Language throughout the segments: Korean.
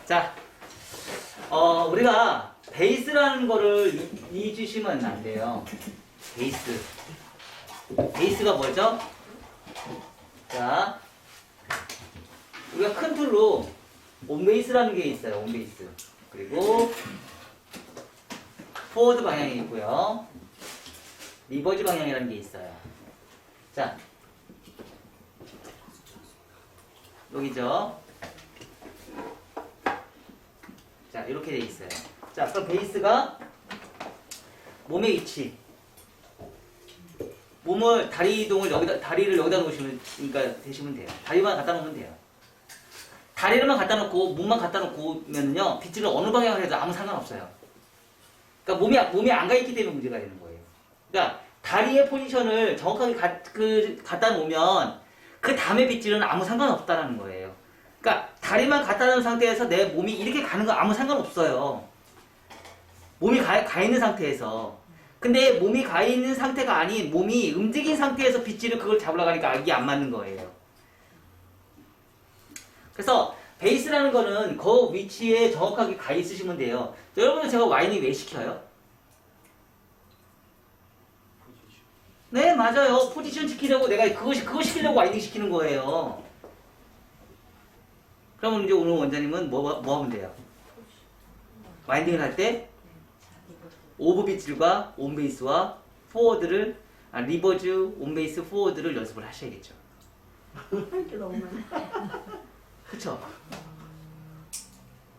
자, 우리가 베이스라는 거를 잊으시면 안 돼요. 베이스. 베이스가 뭐죠? 자, 우리가 큰 틀로 온베이스라는 게 있어요. 온베이스. 그리고 포워드 방향이 있고요. 리버즈 방향이라는 게 있어요. 자, 여기죠. 자, 이렇게 돼 있어요. 자, 그럼 베이스가 몸의 위치. 몸을 다리 이동을 여기다 다리를 여기다 놓으시면 그러니까 되시면 돼요. 다리만 갖다 놓으면 돼요. 다리를만 갖다 놓고 몸만 갖다 놓고면요 빗질을 어느 방향을 해도 아무 상관없어요. 그러니까 몸이 안 가 있기 때문에 문제가 되는 거예요. 그러니까 다리의 포지션을 정확하게 갖다 놓으면 그 다음에 빗질은 아무 상관없다라는 거예요. 그러니까 다리만 갖다 놓은 상태에서 내 몸이 이렇게 가는 거 아무 상관없어요. 몸이 가 있는 상태에서. 근데 몸이 가 있는 상태가 아닌 몸이 움직인 상태에서 빗질을 그걸 잡으러 가니까 이게 안 맞는 거예요. 그래서 베이스라는 거는 그 위치에 정확하게 가 있으시면 돼요. 여러분은 제가 와인이 왜 시켜요? 네, 맞아요. 포지션 시키려고 내가 그거 시키려고 와인딩 시키는 거예요. 그러면 이제 오늘 원장님은 뭐 하면 돼요? 와인딩을 할 때 오브 빗질과 온베이스와 포워드를 리버즈, 온베이스, 포워드를 연습을 하셔야겠죠. 할게 너무 많아. 그쵸?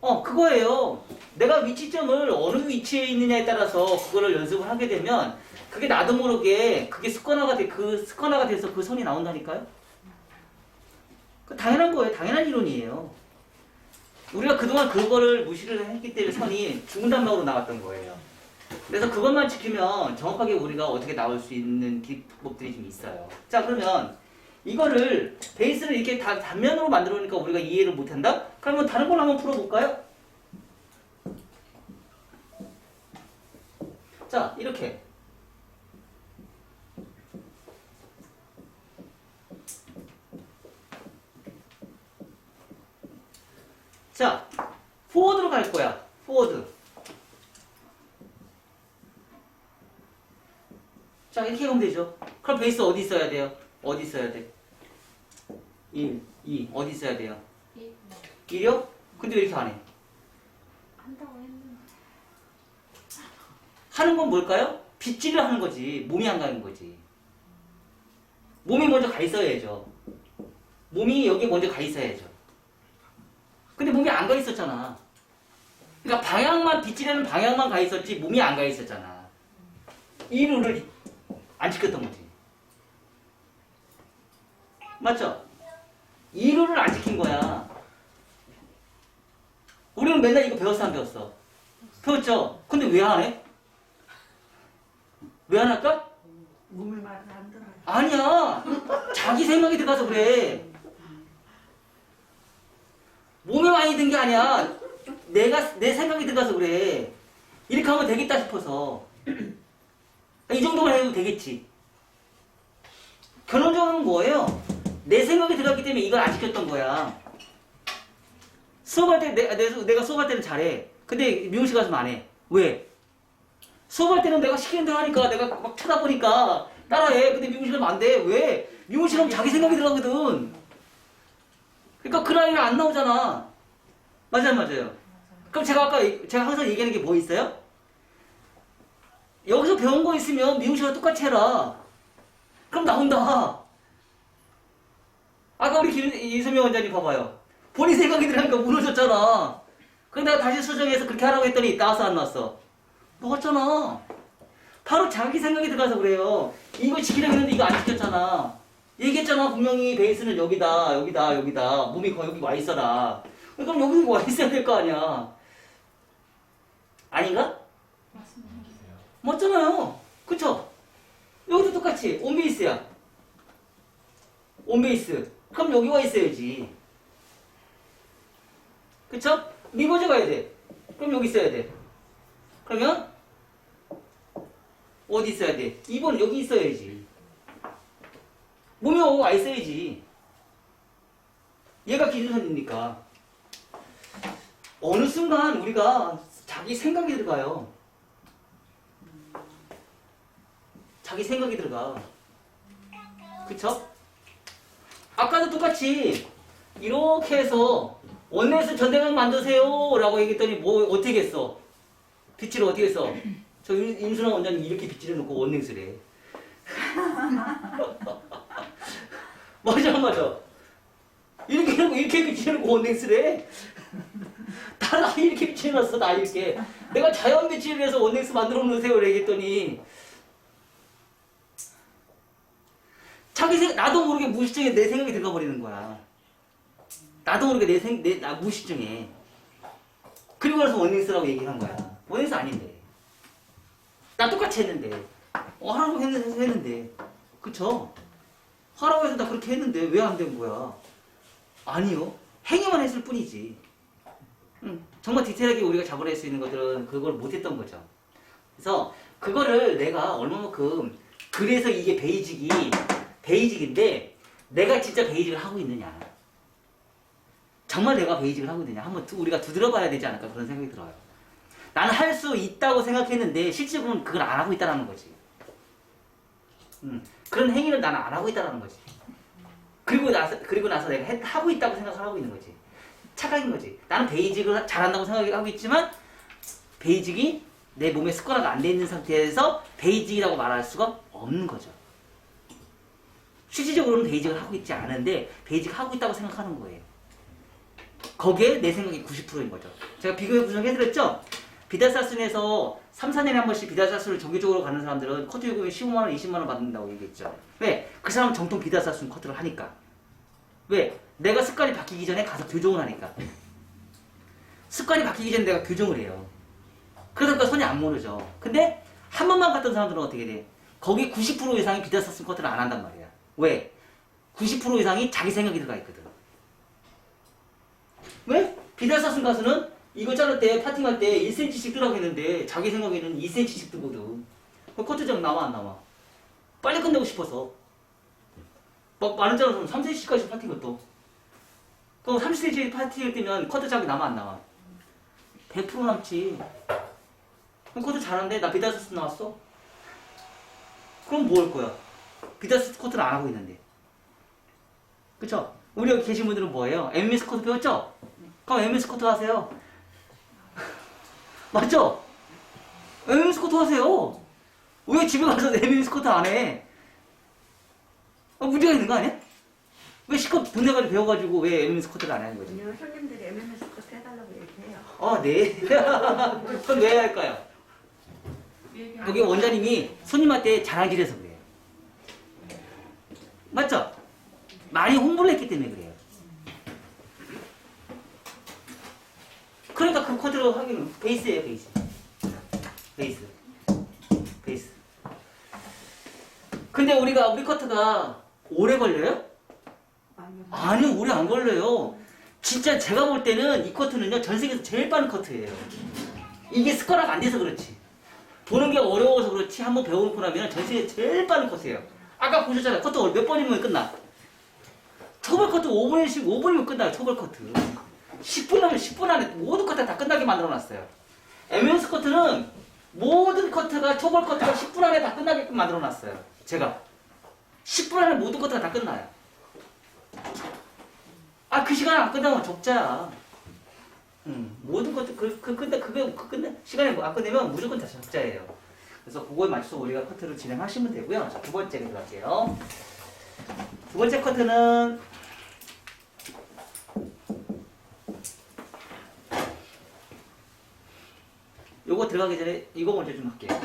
그거예요. 내가 위치점을 어느 위치에 있느냐에 따라서 그거를 연습을 하게 되면 그게 나도 모르게 그게 습관화가 돼서 그 선이 나온다니까요? 그 당연한 거예요. 당연한 이론이에요. 우리가 그동안 그거를 무시를 했기 때문에 선이 죽은 단막으로 나왔던 거예요. 그래서 그것만 지키면 정확하게 우리가 어떻게 나올 수 있는 기법들이 좀 있어요. 자, 그러면 이거를 베이스를 이렇게 단면으로 만들어 놓으니까 우리가 이해를 못한다? 그러면 다른 걸 한번 풀어볼까요? 자, 이렇게 자, 포워드로 갈 거야. 포워드. 자, 이렇게 하면 되죠. 그럼 베이스 어디 있어야 돼요? 어디 있어야 돼? 1, 2. 어디 있어야 돼요? 1이요? 근데 왜 이렇게 안 해? 한다고 했는데. 하는 건 뭘까요? 빗질을 하는 거지. 몸이 안 가는 거지. 몸이 먼저 가 있어야죠. 몸이 여기 먼저 가 있어야죠. 근데 몸이 안 가 있었잖아. 그러니까 방향만, 빗질하는 방향만 가 있었지 몸이 안 가 있었잖아. 이 룰을 안 지켰던 거지. 맞죠? 이 룰을 안 지킨 거야. 우리는 맨날 이거 배웠어, 안 배웠어? 배웠죠? 근데 왜 안 해? 왜 안 할까? 몸을 말을 안 들어요. 아니야. 자기 생각이 들어가서 그래. 몸에 많이 든 게 아니야. 내 생각이 들어가서 그래. 이렇게 하면 되겠다 싶어서. 이 정도만 해도 되겠지. 결론적으로는 뭐예요? 내 생각이 들어갔기 때문에 이걸 안 지켰던 거야. 수업할 때 내가 수업할 때는 잘해. 근데 미용실 가서는 안 해. 왜? 수업할 때는 내가 시키는 대로 하니까 내가 막 쳐다보니까 따라해. 근데 미용실 가면 안 돼. 왜? 미용실 가면 자기 생각이 들어가거든. 그러니까 그 라인이 안 나오잖아. 맞아요. 그럼 제가 항상 얘기하는 게 뭐 있어요? 여기서 배운 거 있으면 미용실과 똑같이 해라. 그럼 나온다. 아까 우리 이소명 원장님 봐봐요. 본인 생각이 들으니까 무너졌잖아. 그럼 내가 다시 수정해서 그렇게 하라고 했더니 나왔어, 안 나왔어? 나왔잖아. 바로 자기 생각이 들어가서 그래요. 이거 지키려고 했는데 이거 안 지켰잖아. 얘기했잖아. 분명히 베이스는 여기다. 몸이 거의 여기 와 있어라. 그럼 여기 와 있어야 될 거 아니야. 아닌가? 맞습니다. 맞잖아요. 그쵸? 여기도 똑같이 온베이스야. 온베이스. 그럼 여기 와 있어야지. 그쵸? 리버즈 가야 돼. 그럼 여기 있어야 돼. 그러면 어디 있어야 돼? 2번 여기 있어야지. 몸이 여기 와 있어야지. 얘가 기준선이니까. 어느 순간 우리가 자기 생각이 들어가요. 자기 생각이 들어가. 그쵸? 아까도 똑같이 이렇게 해서 원내에서 전대각 만드세요 라고 얘기했더니 뭐 어떻게 했어? 빗질을 어떻게 했어? 저 임순아 원장님 이렇게 빗질해 놓고 원냉스래. 맞아 맞아. 이렇게 해놓고 이렇게 빗질해 놓고 원냉스래. 나 이렇게 빗질해놨어. 나 이렇게. 내가 자연 빗질을 해서 원냉스 만들어 놓으세요 얘기했더니 자기 나도 모르게 무의식중에 내 생각이 들어가 버리는 거야. 나도 모르게 나 무의식중에. 그리고 나서 원닝스라고 얘기를 한 거야. 원닝스 아닌데. 나 똑같이 했는데. 하라고 했는데. 그쵸? 하라고 해서 나 그렇게 했는데 왜 안 된 거야? 아니요. 행위만 했을 뿐이지. 정말 디테일하게 우리가 잡아낼 수 있는 것들은 그걸 못했던 거죠. 그래서 그거를 내가 얼마만큼 그래서 이게 베이직인데 내가 진짜 베이직을 하고 있느냐. 정말 내가 베이직을 하고 있느냐. 한번 우리가 두드려봐야 되지 않을까 그런 생각이 들어요. 나는 할 수 있다고 생각했는데 실제 보면 그걸 안 하고 있다는 거지. 그런 행위를 나는 안 하고 있다는 거지. 그리고 나서 내가 하고 있다고 생각을 하고 있는 거지. 착각인 거지. 나는 베이직을 잘한다고 생각하고 있지만 베이직이 내 몸에 습관화가 안 돼 있는 상태에서 베이직이라고 말할 수가 없는 거죠. 실질적으로는 베이직을 하고 있지 않은데 베이직 하고 있다고 생각하는 거예요. 거기에 내 생각이 90%인 거죠. 제가 비교해 분석해드렸죠? 비달사순에서 3, 4년에 한 번씩 비달사순을 정기적으로 가는 사람들은 커트 요금이 15만원, 20만원 받는다고 얘기했죠. 왜? 그 사람은 정통 비달사순 커트를 하니까. 왜? 내가 습관이 바뀌기 전에 가서 교정을 하니까. 습관이 바뀌기 전에 내가 교정을 해요. 그러니까 손이 안 모르죠. 근데 한 번만 갔던 사람들은 어떻게 돼? 거기 90% 이상이 비달사순 커트를 안 한단 말이야. 왜? 90% 이상이 자기 생각이 들어가 있거든. 왜? 비달사순 가수는 이거 자를 때 파팅할 때 1cm씩 뜨라고 했는데 자기 생각에는 2cm씩 뜨거든. 그럼 커트장 나와 안 나와? 빨리 끝내고 싶어서. 막 많은 자는 3cm까지 파팅을 또. 그럼 30cm 파팅을 뜨면 커트장이 나와 안 나와? 100% 남지. 그럼 커트 잘하는데 나 비달사순 나왔어? 그럼 뭐 할 거야? 비달사순 커트를 안 하고 있는데. 그쵸? 우리 여기 계신 분들은 뭐예요? MS 커트 배웠죠? 그럼 MS 커트 하세요. 맞죠? MS 커트 하세요. 왜 집에 가서 MS 커트 안 해? 문제가 있는 거 아니야? 왜 실컷 군대 가서 배워가지고 왜 MS 커트를 안 하는 거지? 아니요, 손님들이 MMS 커트 해달라고 얘기해요. 네. 그럼 왜 할까요? 여기 원장님이 손님한테 자랑질해서 그래요. 맞죠? 많이 홍보를 했기 때문에 그래요. 그러니까 그 코드로 하기는 베이스예요, 베이스. 근데 우리 커트가 오래 걸려요? 아니요, 오래 안 걸려요. 진짜 제가 볼 때는 이 커트는요, 전 세계에서 제일 빠른 커트예요. 이게 습관화가 안 돼서 그렇지. 보는 게 어려워서 그렇지, 한번 배워놓고 나면 전 세계 제일 빠른 커트예요. 아까 보셨잖아요. 커트 몇 번이면 끝나? 초벌 커트 5분이면 끝나요, 초벌 커트. 10분이면 10분 안에 모든 커트 다 끝나게 만들어놨어요. MS 커트는 모든 커트가, 초벌 커트가 10분 안에 다 끝나게끔 만들어놨어요. 제가. 10분 안에 모든 커트가 다 끝나요. 그 시간에 안 끝나면 적자야. 모든 커트, 시간에 안 끝내면 무조건 다 적자예요. 그래서 그거에 맞춰서 우리가 커트를 진행하시면 되고요. 자, 두 번째 들어갈게요. 두 번째 커트는 요거 들어가기 전에 이거 먼저 좀 할게요.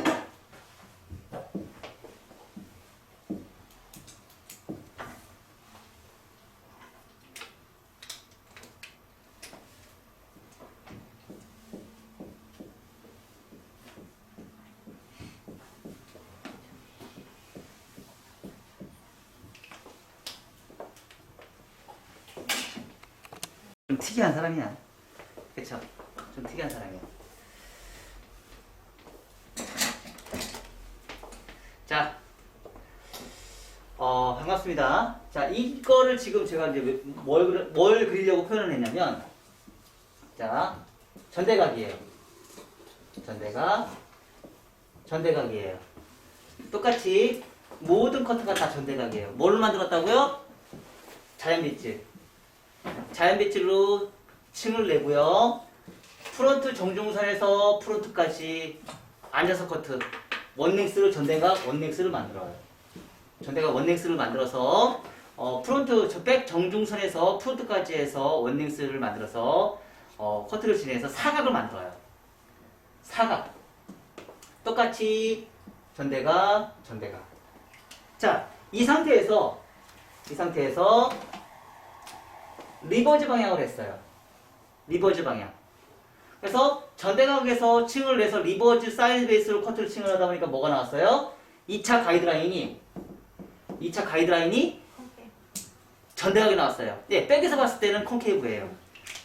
좀 특이한 사람이야. 그쵸? 좀 특이한 사람이야. 자, 반갑습니다. 자, 이거를 지금 제가 이제 뭘 그리려고 표현을 했냐면, 자, 전대각이에요. 전대각이에요. 똑같이 모든 커트가 다 전대각이에요. 뭘로 만들었다고요? 자연빗질. 자연빗질로 층을 내고요. 프론트 정중선에서 프론트까지 앉아서 커트. 원넥스를 전대각 원넥스를 만들어요. 전대각 원넥스를 만들어서 프론트 백 정중선에서 프론트까지 해서 원넥스를 만들어서 커트를 진행해서 사각을 만들어요. 사각. 똑같이 전대각. 자, 이 상태에서 리버즈 방향을 했어요. 리버즈 방향. 그래서 전대각에서 층을 내서 리버즈 사이드 베이스로 커트를 층을 하다 보니까 뭐가 나왔어요? 2차 가이드라인이 전대각이 나왔어요. 네, 백에서 봤을 때는 콘케이브예요.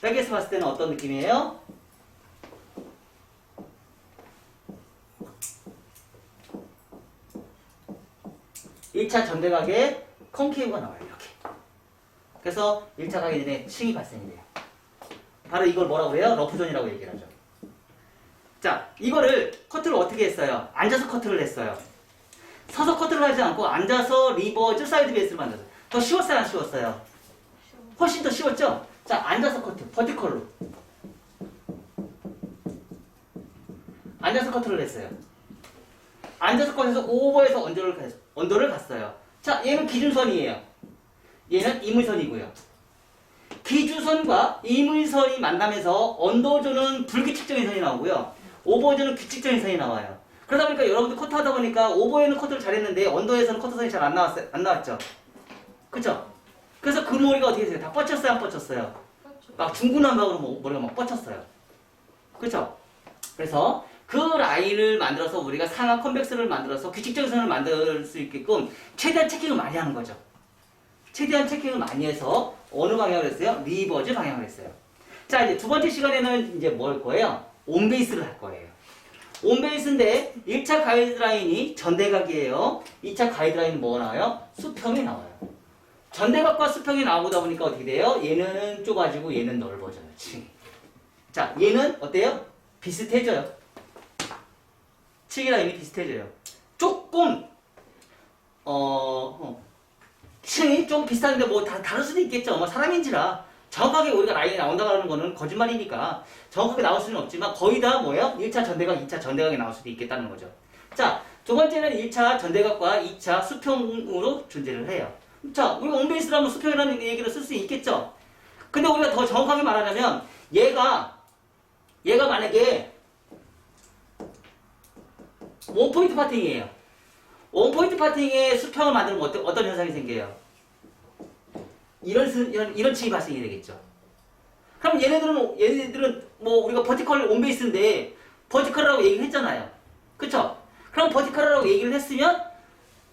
백에서 봤을 때는 어떤 느낌이에요? (1차) 전대각에 콘케이브가 나와요. 이렇게. 그래서 1차 가이드에 층이 발생이 돼요. 바로 이걸 뭐라고 해요? 러프존이라고 얘기를 하죠. 자, 이거를 커트를 어떻게 했어요? 앉아서 커트를 했어요. 서서 커트를 하지 않고 앉아서 리버즈 사이드 베이스를 만들었어요. 더 쉬웠어요? 안 쉬웠어요? 훨씬 더 쉬웠죠? 자, 앉아서 커트, 버티컬로. 앉아서 커트를 했어요. 앉아서 커트해서 오버해서 언더를 갔어요. 자, 얘는 기준선이에요. 얘는 이물선이고요. 기준선과 이물선이 만나면서 언더존은 불규칙적인 선이 나오고요. 오버존은 규칙적인 선이 나와요. 그러다 보니까 여러분들 커트 하다 보니까 오버에는 커트를 잘했는데 언더에서는 커트선이 잘 안 나왔죠? 그쵸? 그래서 그 머리가 어떻게 됐어요? 다 뻗쳤어요? 안 뻗쳤어요? 막 중구난방으로 머리가 막 뻗쳤어요. 그쵸? 그래서 그 라인을 만들어서 우리가 상하 컨벡스를 만들어서 규칙적인 선을 만들 수 있게끔 최대한 체킹을 많이 하는 거죠. 최대한 체킹을 많이 해서 어느 방향을 했어요? 리버즈 방향을 했어요. 자, 이제 두 번째 시간에는 이제 뭐 할 거예요? 온베이스를 할 거예요. 온베이스인데 1차 가이드라인이 전대각이에요. 2차 가이드라인은 뭐가 나와요? 수평이 나와요. 전대각과 수평이 나오다 보니까 어떻게 돼요? 얘는 좁아지고 얘는 넓어져요. 자, 얘는 어때요? 비슷해져요. 층이 라인이 비슷해져요. 조금 층이 좀 비슷한데 뭐 다 다를 수도 있겠죠. 뭐 사람인지라 정확하게 우리가 라인이 나온다는 거는 거짓말이니까 정확하게 나올 수는 없지만 거의 다 뭐예요? 1차 전대각, 2차 전대각이 나올 수도 있겠다는 거죠. 자, 두 번째는 1차 전대각과 2차 수평으로 존재를 해요. 자, 우리가 온베이스라면 수평이라는 얘기를 쓸 수 있겠죠. 근데 우리가 더 정확하게 말하자면 얘가 만약에 원포인트 파팅이에요. 원포인트 파팅에 수평을 만들면 어떤 현상이 생겨요? 이런 층이 발생이 되겠죠. 그럼 얘네들은 뭐 우리가 버티컬 온베이스인데 버티컬이라고 얘기를 했잖아요. 그쵸? 그럼 버티컬이라고 얘기를 했으면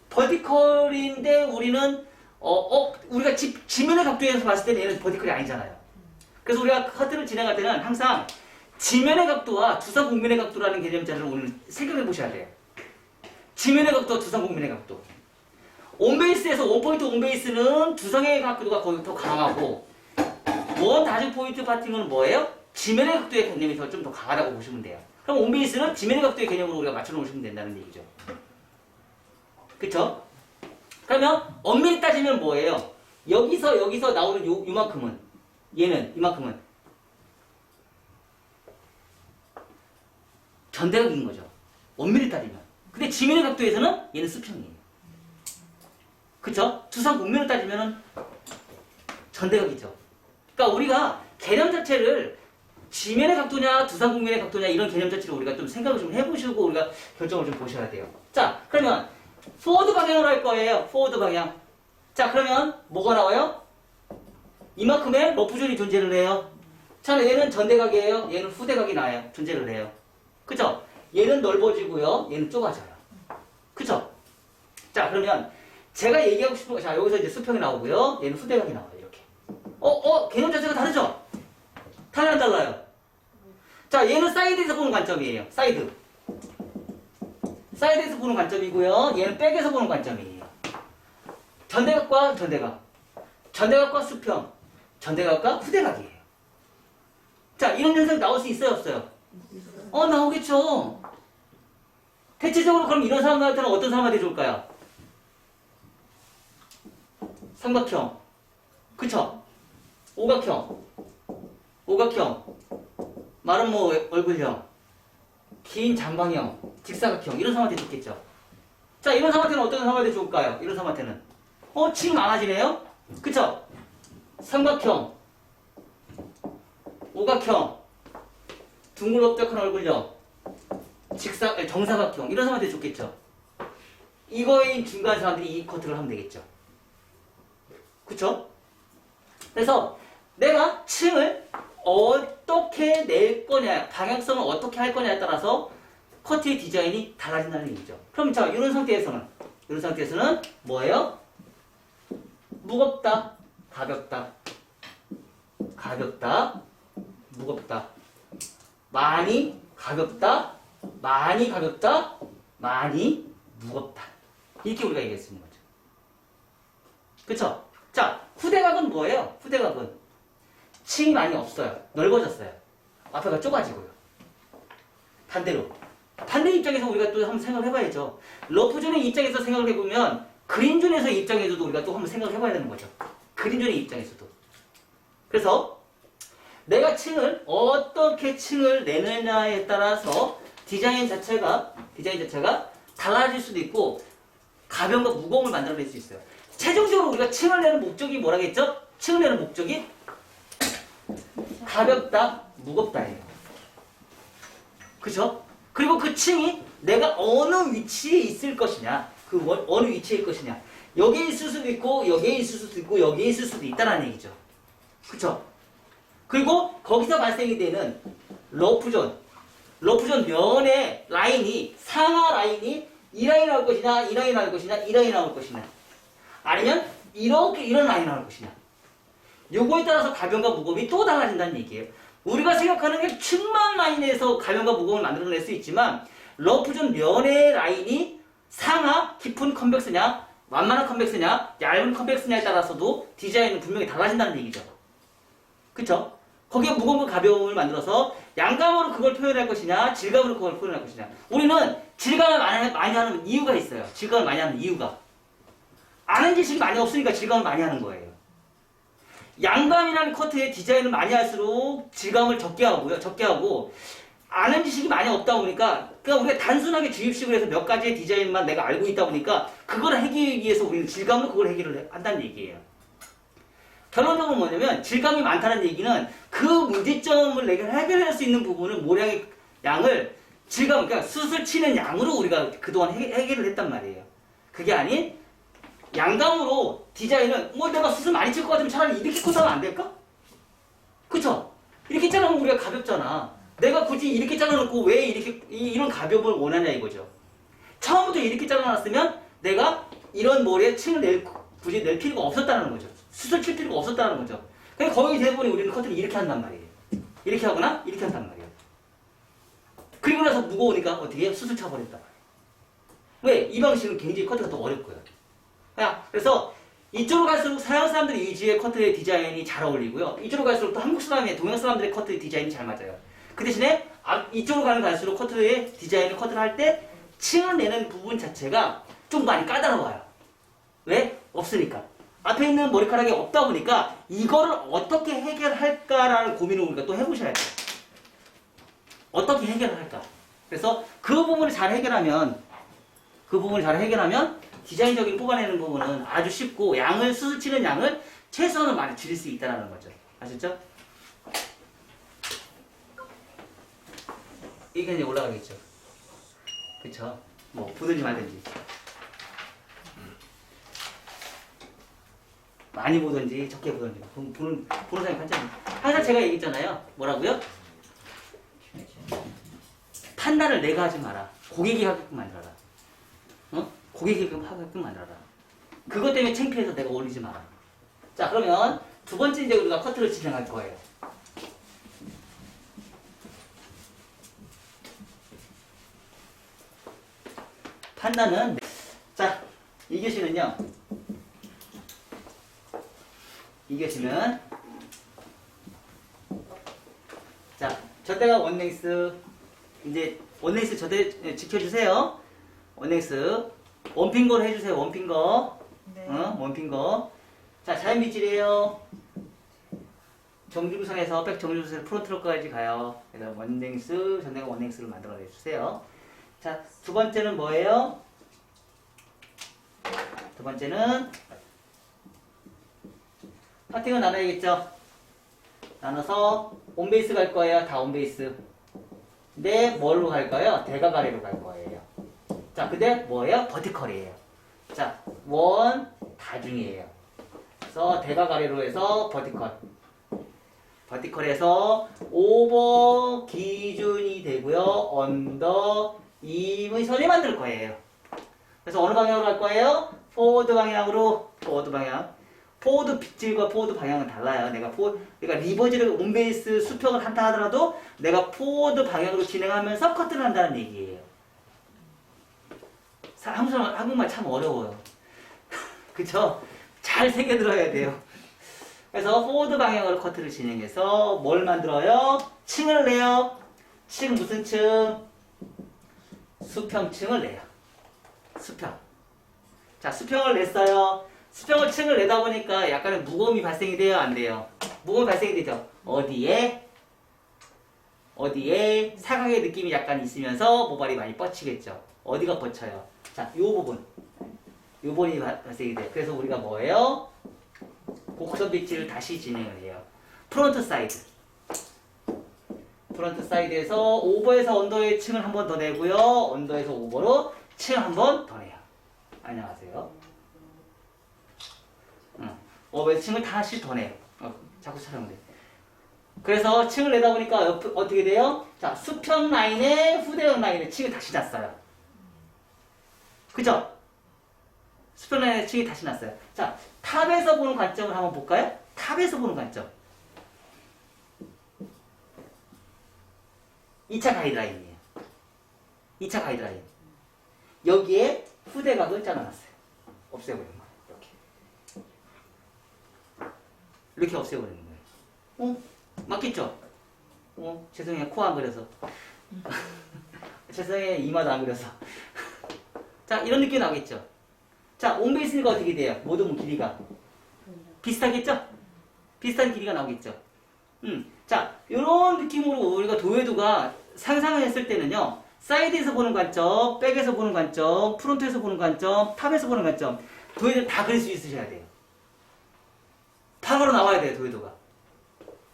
버티컬인데 우리는 우리가 지면의 각도에서 봤을 때는 얘는 버티컬이 아니잖아요. 그래서 우리가 커트를 진행할 때는 항상 지면의 각도와 두상 곡면의 각도라는 개념자를 오늘 생각해 보셔야 돼요. 지면의 각도와 두상 곡면의 각도. 온베이스에서 원포인트 온베이스는 두상의 각도가 거의 더 강하고 원 다중 포인트 파팅은 뭐예요? 지면의 각도의 개념이 좀 더 강하다고 보시면 돼요. 그럼 온베이스는 지면의 각도의 개념으로 우리가 맞춰 놓으시면 된다는 얘기죠. 그쵸? 그러면 엄밀히 따지면 뭐예요? 여기서 나오는 요만큼은 얘는 이만큼은 전대각인 거죠. 엄밀히 따지면. 근데 지면의 각도에서는 얘는 수평이에요. 그쵸? 두상 곡면을 따지면 전대각이죠. 그러니까 우리가 개념 자체를 지면의 각도냐 두상 곡면의 각도냐 이런 개념 자체를 우리가 좀 생각을 좀 해보시고 우리가 결정을 좀 보셔야 돼요. 자, 그러면 포워드 방향으로 할 거예요. 포워드 방향. 자, 그러면 뭐가 나와요? 이만큼의 러프존이 존재를 해요. 자, 얘는 전대각이에요. 얘는 후대각이 나와요. 존재를 해요. 그죠? 얘는 넓어지고요. 얘는 좁아져요. 그죠? 자, 그러면 제가 얘기하고 싶은 거, 자, 여기서 이제 수평이 나오고요. 얘는 후대각이 나와요. 이렇게. 개념 자체가 다르죠? 안 달라요. 자, 얘는 사이드에서 보는 관점이에요. 사이드에서 보는 관점이고요. 얘는 백에서 보는 관점이에요. 전대각과 전대각. 전대각과 수평. 전대각과 후대각이에요. 자, 이런 현상이 나올 수 있어요, 없어요? 나오겠죠. 대체적으로 그럼 이런 사람한테는 어떤 사람한테 좋을까요? 삼각형. 그쵸? 오각형. 마른 뭐 얼굴형. 긴 장방형. 직사각형. 이런 사람한테 좋겠죠. 자, 이런 사람한테는 어떤 사람한테 좋을까요? 이런 사람한테는. 층이 많아지네요? 그쵸? 삼각형. 오각형. 둥글업적한 얼굴형. 정사각형. 이런 사람한테 좋겠죠. 이거인 중간 사람들이 이 커트를 하면 되겠죠. 그쵸? 그래서 내가 층을 어떻게 낼 거냐, 방향성을 어떻게 할 거냐에 따라서 커트의 디자인이 달라진다는 얘기죠. 그럼 자, 이런 상태에서는 뭐예요? 무겁다, 가볍다, 무겁다, 많이 가볍다, 많이 무겁다. 이렇게 우리가 얘기할 수 있는 거죠. 그쵸? 자, 후대각은 뭐예요? 후대각은 층이 많이 없어요. 넓어졌어요. 앞에가 좁아지고요. 반대로. 반대 입장에서 우리가 또 한번 생각을 해봐야죠. 러프존의 입장에서 생각을 해보면 그린존에서의 입장에서도 우리가 또 한번 생각을 해봐야 되는 거죠. 그린존의 입장에서도. 그래서 내가 어떻게 층을 내느냐에 따라서 디자인 자체가 달라질 수도 있고 가벼움과 무거움을 만들어낼 수 있어요. 최종적으로 우리가 층을 내는 목적이 뭐라겠죠? 층을 내는 목적이 가볍다, 무겁다예요. 그죠? 그리고 그 층이 내가 어느 위치에 있을 것이냐, 어느 위치에 있을 것이냐. 여기에 있을 수도 있고, 여기에 있을 수도 있고, 여기에 있을 수도 있다는 얘기죠. 그쵸? 그리고 거기서 발생이 되는 러프존 면의 라인이, 상하 라인이 이 라인 나올 것이냐, 이 라인 나올 것이냐, 이 라인 나올 것이냐. 아니면 이런 라인이 나올 것이냐. 요거에 따라서 가벼움과 무거움이 또 달라진다는 얘기예요. 우리가 생각하는 게 층만 라인에서 가벼움과 무거움을 만들어낼 수 있지만 러프존 면의 라인이 상하 깊은 컨벡스냐, 완만한 컨벡스냐, 얇은 컨벡스냐에 따라서도 디자인은 분명히 달라진다는 얘기죠. 그쵸? 거기에 무거움과 가벼움을 만들어서 양감으로 그걸 표현할 것이냐, 질감으로 그걸 표현할 것이냐. 우리는 질감을 많이 하는 이유가 있어요. 질감을 많이 하는 이유가. 아는 지식이 많이 없으니까 질감을 많이 하는 거예요. 양감이라는 커트의 디자인을 많이 할수록 질감을 적게 하고 아는 지식이 많이 없다 보니까 그냥 우리가 단순하게 주입식으로 해서 몇 가지의 디자인만 내가 알고 있다 보니까 그걸 해결하기 위해서 우리는 질감으로 그걸 해결을 한다는 얘기예요. 결론적으로 뭐냐면 질감이 많다는 얘기는 그 문제점을 내가 해결할 수 있는 부분을 모량의 양을 질감, 그러니까 숯을 치는 양으로 우리가 그동안 해결을 했단 말이에요. 그게 아닌 양감으로 디자인은 내가 숯을 많이 칠 것 같으면 차라리 이렇게 컷하면 안 될까? 그쵸? 이렇게 잘라면 우리가 가볍잖아. 내가 굳이 이렇게 잘라놓고 왜 이런 가벼움을 원하냐 이거죠. 처음부터 이렇게 잘라놨으면 내가 이런 모래에 층을 굳이 낼 필요가 없었다는 거죠. 숯을 칠 필요가 없었다는 거죠. 그냥 거의 대부분 우리는 커트를 이렇게 한단 말이에요. 이렇게 하거나 이렇게 한단 말이에요. 그리고 나서 무거우니까 어떻게 해요? 숯을 쳐버렸단 말이에요. 왜? 이 방식은 굉장히 커트가 더 어렵고요. 그래서 이쪽으로 갈수록 서양 사람들 위주의 커트의 디자인이 잘 어울리고요. 이쪽으로 갈수록 또 한국 사람의 동양 사람들의 커트 디자인이 잘 맞아요. 그 대신에 이쪽으로 갈수록 커트의 디자인을 커트를 할 때 층을 내는 부분 자체가 좀 많이 까다로워요. 왜? 없으니까. 앞에 있는 머리카락이 없다 보니까 이거를 어떻게 해결할까라는 고민을 우리가 또 해보셔야 돼요. 어떻게 해결할까? 그래서 그 부분을 잘 해결하면 디자인적인 뽑아내는 부분은 아주 쉽고 숯을 치는 양을 최소한으로 많이 줄일 수 있다는 거죠. 아셨죠? 이게 이제 올라가겠죠. 그쵸? 뭐 보든지 말든지 많이 보든지 적게 보든지 보는 사람이 판단이. 항상 제가 얘기했잖아요. 뭐라고요? 판단을 내가 하지 마라. 고객이 하게끔 만들어라. 고객이 하게끔 만들어라. 그것 때문에 창피해서 내가 올리지 마라. 자, 그러면 두 번째 이제 우리가 커트를 진행할 거예요. 판단은 자, 이 교시는 저때가 원랭스. 이제 원랭스 저때 지켜주세요. 원랭스. 원핑거로 해주세요. 원핑거. 네. 원핑거. 자, 자연빗질이에요. 정지구선에서 백 정지구선에서 프론트로까지 가요. 그래서 원랭스, 전대가 원랭스를 만들어내주세요. 자, 두 번째는 뭐예요? 두 번째는 파팅을 나눠야겠죠? 나눠서 온베이스 갈 거예요. 다 온베이스. 근데 뭘로 갈 거예요? 대각 아래로 갈 거예요. 자, 근데 뭐예요? 버티컬이에요. 자, 원 다중이에요. 그래서 대각 아래로 해서 버티컬. 버티컬에서 오버 기준이 되고요. 언더 임의 선을 만들 거예요. 그래서 어느 방향으로 갈 거예요? 포워드 방향으로. 포워드 방향. 포워드 빗질과 포워드 방향은 달라요. 내가 리버지를 온베이스 수평을 한다 하더라도 내가 포워드 방향으로 진행하면서 커트를 한다는 얘기예요. 한국말 참 어려워요. 그쵸? 잘 새겨들어야 돼요. 그래서 포워드 방향으로 커트를 진행해서 뭘 만들어요? 층을 내요. 층 무슨 층? 수평층을 내요. 수평. 자, 수평을 냈어요. 수평을 층을 내다 보니까 약간의 무거움이 발생이 돼요? 안 돼요? 무거움이 발생이 되죠? 어디에? 사각의 느낌이 약간 있으면서 모발이 많이 뻗치겠죠? 어디가 뻗쳐요? 자, 요 부분. 요 부분이 발생이 돼요. 그래서 우리가 뭐예요? 곡선 빗질을 다시 진행을 해요. 프론트 사이드. 프론트 사이드에서 오버에서 언더의 층을 한 번 더 내고요. 언더에서 오버로 층 한 번 더 내요. 안녕하세요. 오버에서 층을 다시 더 내요. 자꾸 촬영돼. 그래서 층을 내다 보니까 어떻게 돼요? 자, 수평 라인에 후대형 라인에 층이 다시 났어요. 그죠? 수평 라인에 층이 다시 났어요. 자, 탑에서 보는 관점을 한번 볼까요? 탑에서 보는 관점. 2차 가이드라인이에요. 2차 가이드라인. 여기에 후대각을 잘라놨어요. 없애버린 거예요. 이렇게 없애버리는 거예요. 맞겠죠? 죄송해요. 코 안 그려서. 죄송해요. 이마도 안 그려서. 자, 이런 느낌이 나겠죠? 자, 온베이스니까 어떻게 돼요? 모든 길이가 비슷하겠죠? 비슷한 길이가 나오겠죠? 자, 이런 느낌으로 우리가 도해도가 상상을 했을 때는요, 사이드에서 보는 관점, 백에서 보는 관점, 프론트에서 보는 관점, 탑에서 보는 관점, 도해도 다 그릴 수 있으셔야 돼요. 바로 나와야 돼요, 도해도가.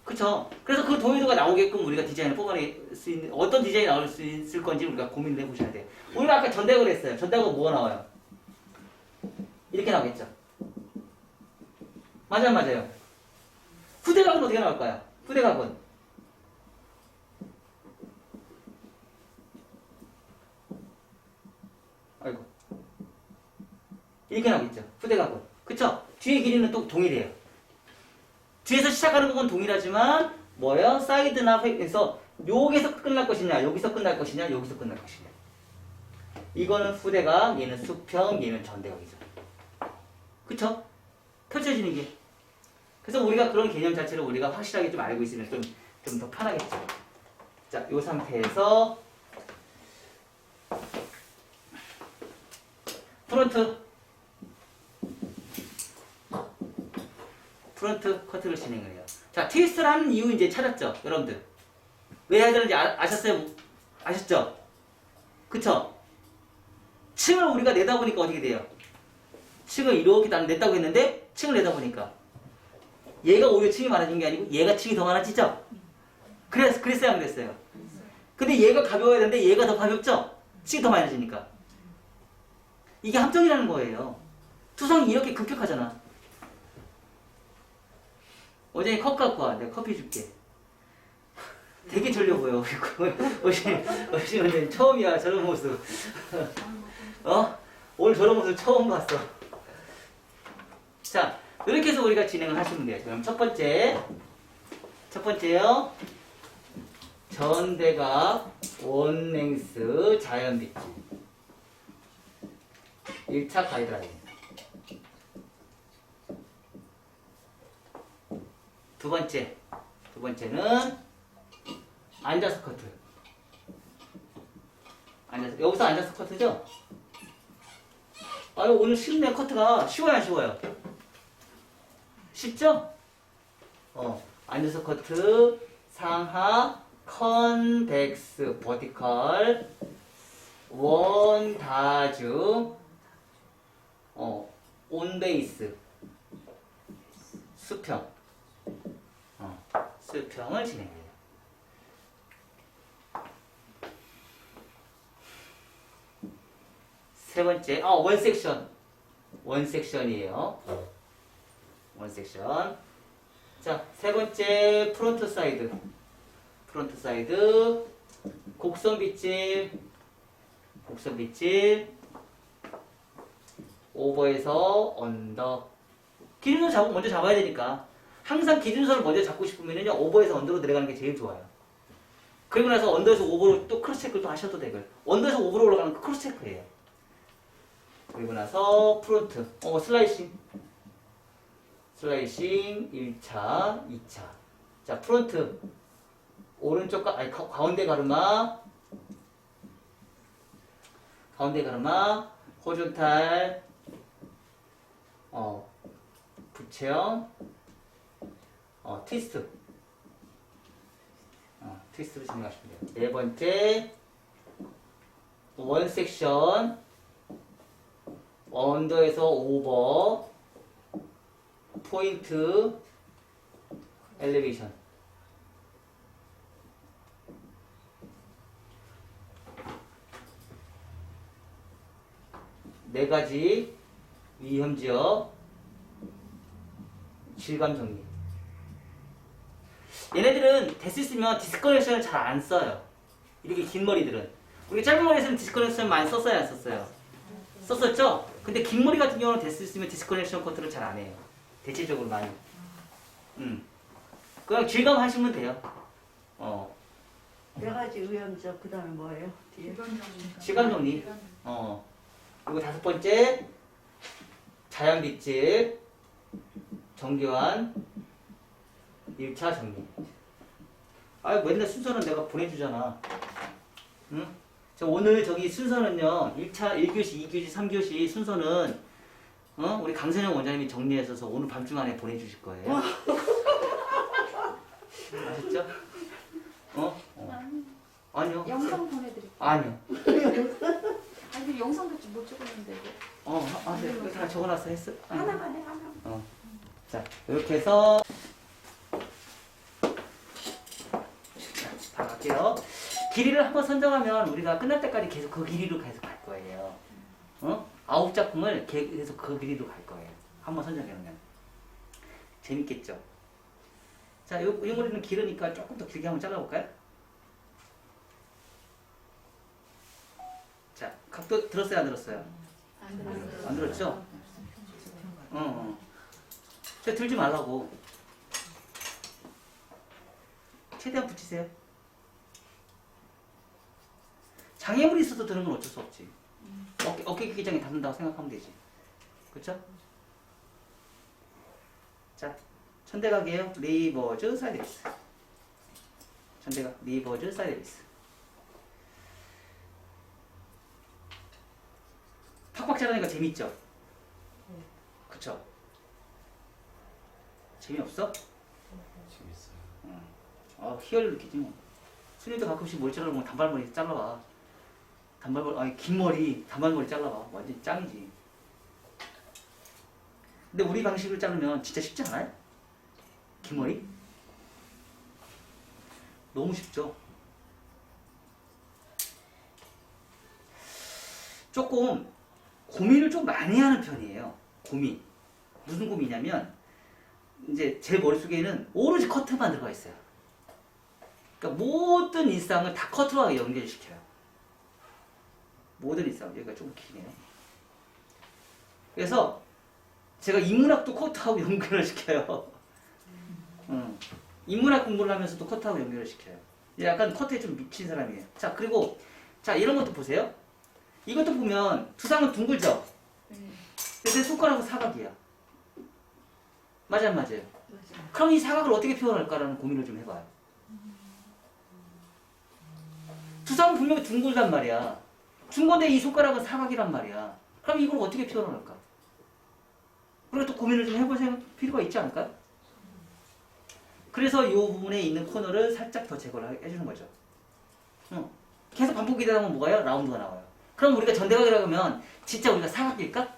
그쵸? 그래서 그 도해도가 나오게끔 우리가 디자인을 뽑아낼 수 있는, 어떤 디자인이 나올 수 있을 건지 우리가 고민을 해보셔야 돼요. 우리가 아까 전대각을 했어요. 전대각은 뭐가 나와요? 이렇게 나오겠죠? 맞아요. 후대각은 어떻게 나올까요? 후대각은 아이고 이렇게 나오겠죠? 후대각은. 그쵸? 뒤에 길이는 또 동일해요. 뒤에서 시작하는 부분 동일하지만 뭐예요? 사이드나 회에서 여기서 끝날 것이냐, 여기서 끝날 것이냐, 여기서 끝날 것이냐. 이거는 후대각, 얘는 수평, 얘는 전대각이죠. 그쵸? 펼쳐지는 게. 그래서 우리가 그런 개념 자체를 우리가 확실하게 좀 알고 있으면 좀 더 편하겠죠. 자, 요 상태에서 프론트 커트를 진행을 해요. 자, 트위스트를 하는 이유 이제 찾았죠? 여러분들. 왜 해야 되는지 아셨어요? 아셨죠? 그쵸? 층을 우리가 내다 보니까 어떻게 돼요? 층을 이렇게 냈다고 했는데 층을 내다 보니까 얘가 오히려 층이 많아진 게 아니고 얘가 층이 더 많아지죠? 그랬어요 안 그랬어요? 근데 얘가 가벼워야 되는데 얘가 더 가볍죠? 층이 더 많아지니까. 이게 함정이라는 거예요. 투성이 이렇게 급격하잖아. 어제 컵 갖고 와. 내가 커피 줄게. 되게 졸려 보여. 어제 완전 처음이야 저런 모습. 오늘 저런 모습 처음 봤어. 자, 이렇게 해서 우리가 진행을 하시면 돼요. 그럼 첫 번째요. 전대각 원랭스 자연빗질 1차 가이드라인. 두 번째는 앉아서 커트. 앉아서 여기서 앉아서 커트죠? 아유 오늘 쉽네. 커트가 쉬워요 안 쉬워요? 쉽죠? 앉아서 커트 상하 컨벡스 버티컬 원다중 온베이스 수평 수평을 진행해요. 세 번째, 원섹션이에요. 원섹션. 자, 세 번째, 프론트 사이드. 곡선 빗질, 오버에서 언더. 기준선 먼저 잡아야 되니까. 항상 기준선을 먼저 잡고 싶으면요, 오버에서 언더로 내려가는 게 제일 좋아요. 그리고 나서 언더에서 오버로 또 크로스 체크를 또 하셔도 되고요. 언더에서 오버로 올라가는 거 크로스 체크예요. 그리고 나서 프론트, 슬라이싱 1차, 2차. 자, 프론트 오른쪽 가운데 가르마, 호rizontal 부채형, 트위스트, 트위스트로 진행하시면 돼요. 네 번째, 원 섹션, 언더에서 오버, 포인트, 엘리베이션. 네 가지 위험지역 질감 정리. 얘네들은 될 수 있으면 디스커넥션을 잘 안 써요. 이렇게 긴 머리들은. 우리 짧은 머리에서는 디스커넥션 많이 썼어요, 안 썼어요? 썼었죠? 근데 긴 머리 같은 경우는 될 수 있으면 디스커넥션 커트를 잘 안 해요. 대체적으로 많이. 그냥 질감 하시면 돼요. 네 가지 위험적 그 다음에 뭐예요? 뒤에 질감 정리. 그리고 다섯 번째, 자연 빗질, 정교한 1차 정리. 맨날 순서는 내가 보내주잖아. 응? 오늘 저기 순서는요, 1차, 1교시, 2교시, 3교시 순서는, 우리 강선영 원장님이 정리해서 오늘 밤중 안에 보내주실 거예요. 아셨죠? 아니요. 영상 보내드릴게요. 아니요. 아니 영상도 못 찍었는데 이거. 네. 다 적어놨어, 했어? 하나만 해 하나. 자, 이렇게 해서 다 갈게요. 길이를 한번 선정하면 우리가 끝날 때까지 계속 그 길이로 계속 갈 거예요. 9작품을 계속 그 길이로 갈 거예요. 한번 선정해놓으면. 재밌겠죠? 자, 이 머리는 길으니까 조금 더 길게 한번 잘라볼까요? 자, 각도 들었어요, 안 들었어요? 안 들었어요. 안 들었죠? 저 들지 말라고. 최대한 붙이세요. 장애물이 있어도 드는 건 어쩔 수 없지. 어깨 기장에 닿는다고 생각하면 되지. 그쵸? 자, 천대각이에요. 리버즈 사이드비스. 천대각, 리버즈 사이드비스. 팍팍 자르니까 재밌죠? 그쵸? 재미없어? 재밌어요. 희열을 느끼지 뭐. 순이도 가끔씩 머리 자르면 단발머리 잘라봐. 긴 머리, 단발머리 잘라봐. 완전 짱이지. 근데 우리 방식으로 자르면 진짜 쉽지 않아요? 긴 머리? 너무 쉽죠? 조금 고민을 좀 많이 하는 편이에요. 고민. 무슨 고민이냐면 이제 제 머릿속에는 오로지 커트만 들어가 있어요. 그러니까 모든 일상을 다 커트하게 연결시켜요. 모든 일상. 여기가 좀 기네요. 그래서 제가 인문학도 커트하고 연결을 시켜요. 인문학 공부를 하면서도 커트하고 연결을 시켜요. 약간 커트에 좀 미친 사람이에요. 자, 그리고 자 이런 것도 보세요. 이것도 보면 두상은 둥글죠? 근데 손가락은 사각이야. 맞아요, 맞아요. 그럼 이 사각을 어떻게 표현할까라는 고민을 좀 해봐요. 두상은 분명히 둥글단 말이야. 준 건데 이 손가락은 사각이란 말이야. 그럼 이걸 어떻게 표현할까? 우리가 또 고민을 좀 해볼 필요가 있지 않을까? 그래서 이 부분에 있는 코너를 살짝 더 제거를 해주는 거죠. 계속 반복이 되다 보면 뭐가요? 라운드가 나와요. 그럼 우리가 전대각이라고 하면 진짜 우리가 사각일까?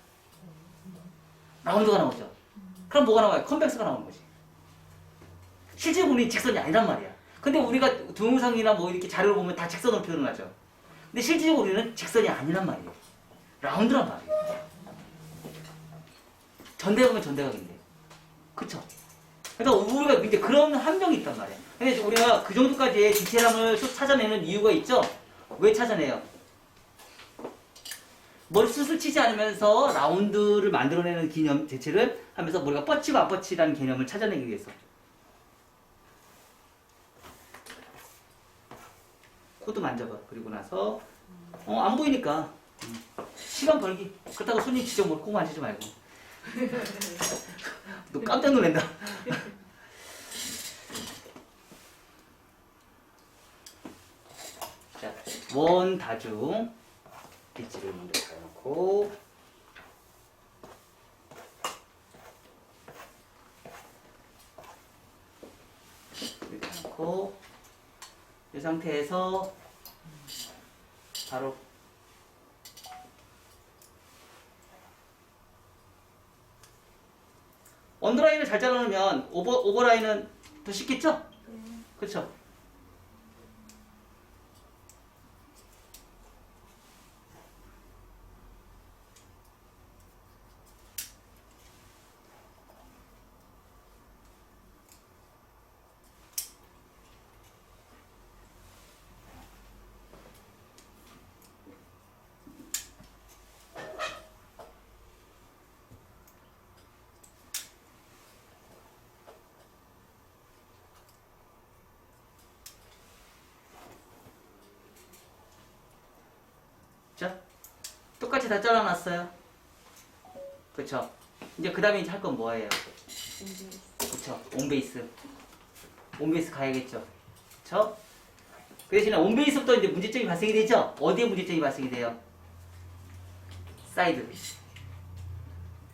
라운드가 나오죠. 그럼 뭐가 나와요? 컨벡스가 나오는 거지. 실제로 우리는 직선이 아니란 말이야. 근데 우리가 동영상이나 뭐 이렇게 자료를 보면 다 직선으로 표현을 하죠. 근데 실제로 우리는 직선이 아니란 말이에요. 라운드란 말이에요. 전대각이면 전대각인데. 그쵸? 그러니까 우리가 이제 그런 함정이 있단 말이에요. 근데 우리가 그 정도까지의 디테일함을 찾아내는 이유가 있죠? 왜 찾아내요? 머리 숱을 치지 않으면서 라운드를 만들어내는 개념 자체를 하면서 머리가 뻗치고 안 뻗치라는 개념을 찾아내기 위해서. 코도 만져봐. 그리고 나서 안 보이니까 시간 벌기. 그렇다고 손님 지적 코 만지지 말고. 너 깜짝 놀란다. 자, 원 다중 빗질을 먼저 달아놓고 이렇게 놓고 이 상태에서 바로 언더라인을 잘 잘라놓으면 오버라인은 더 쉽겠죠? 그렇죠? 자, 똑같이 다 잘라놨어요. 그쵸? 이제 그 다음에 할 건 뭐예요? 그쵸? 온베이스. 온베이스 가야겠죠? 그쵸? 그 대신에 온베이스부터 이제 문제점이 발생이 되죠? 어디에 문제점이 발생이 돼요? 사이드.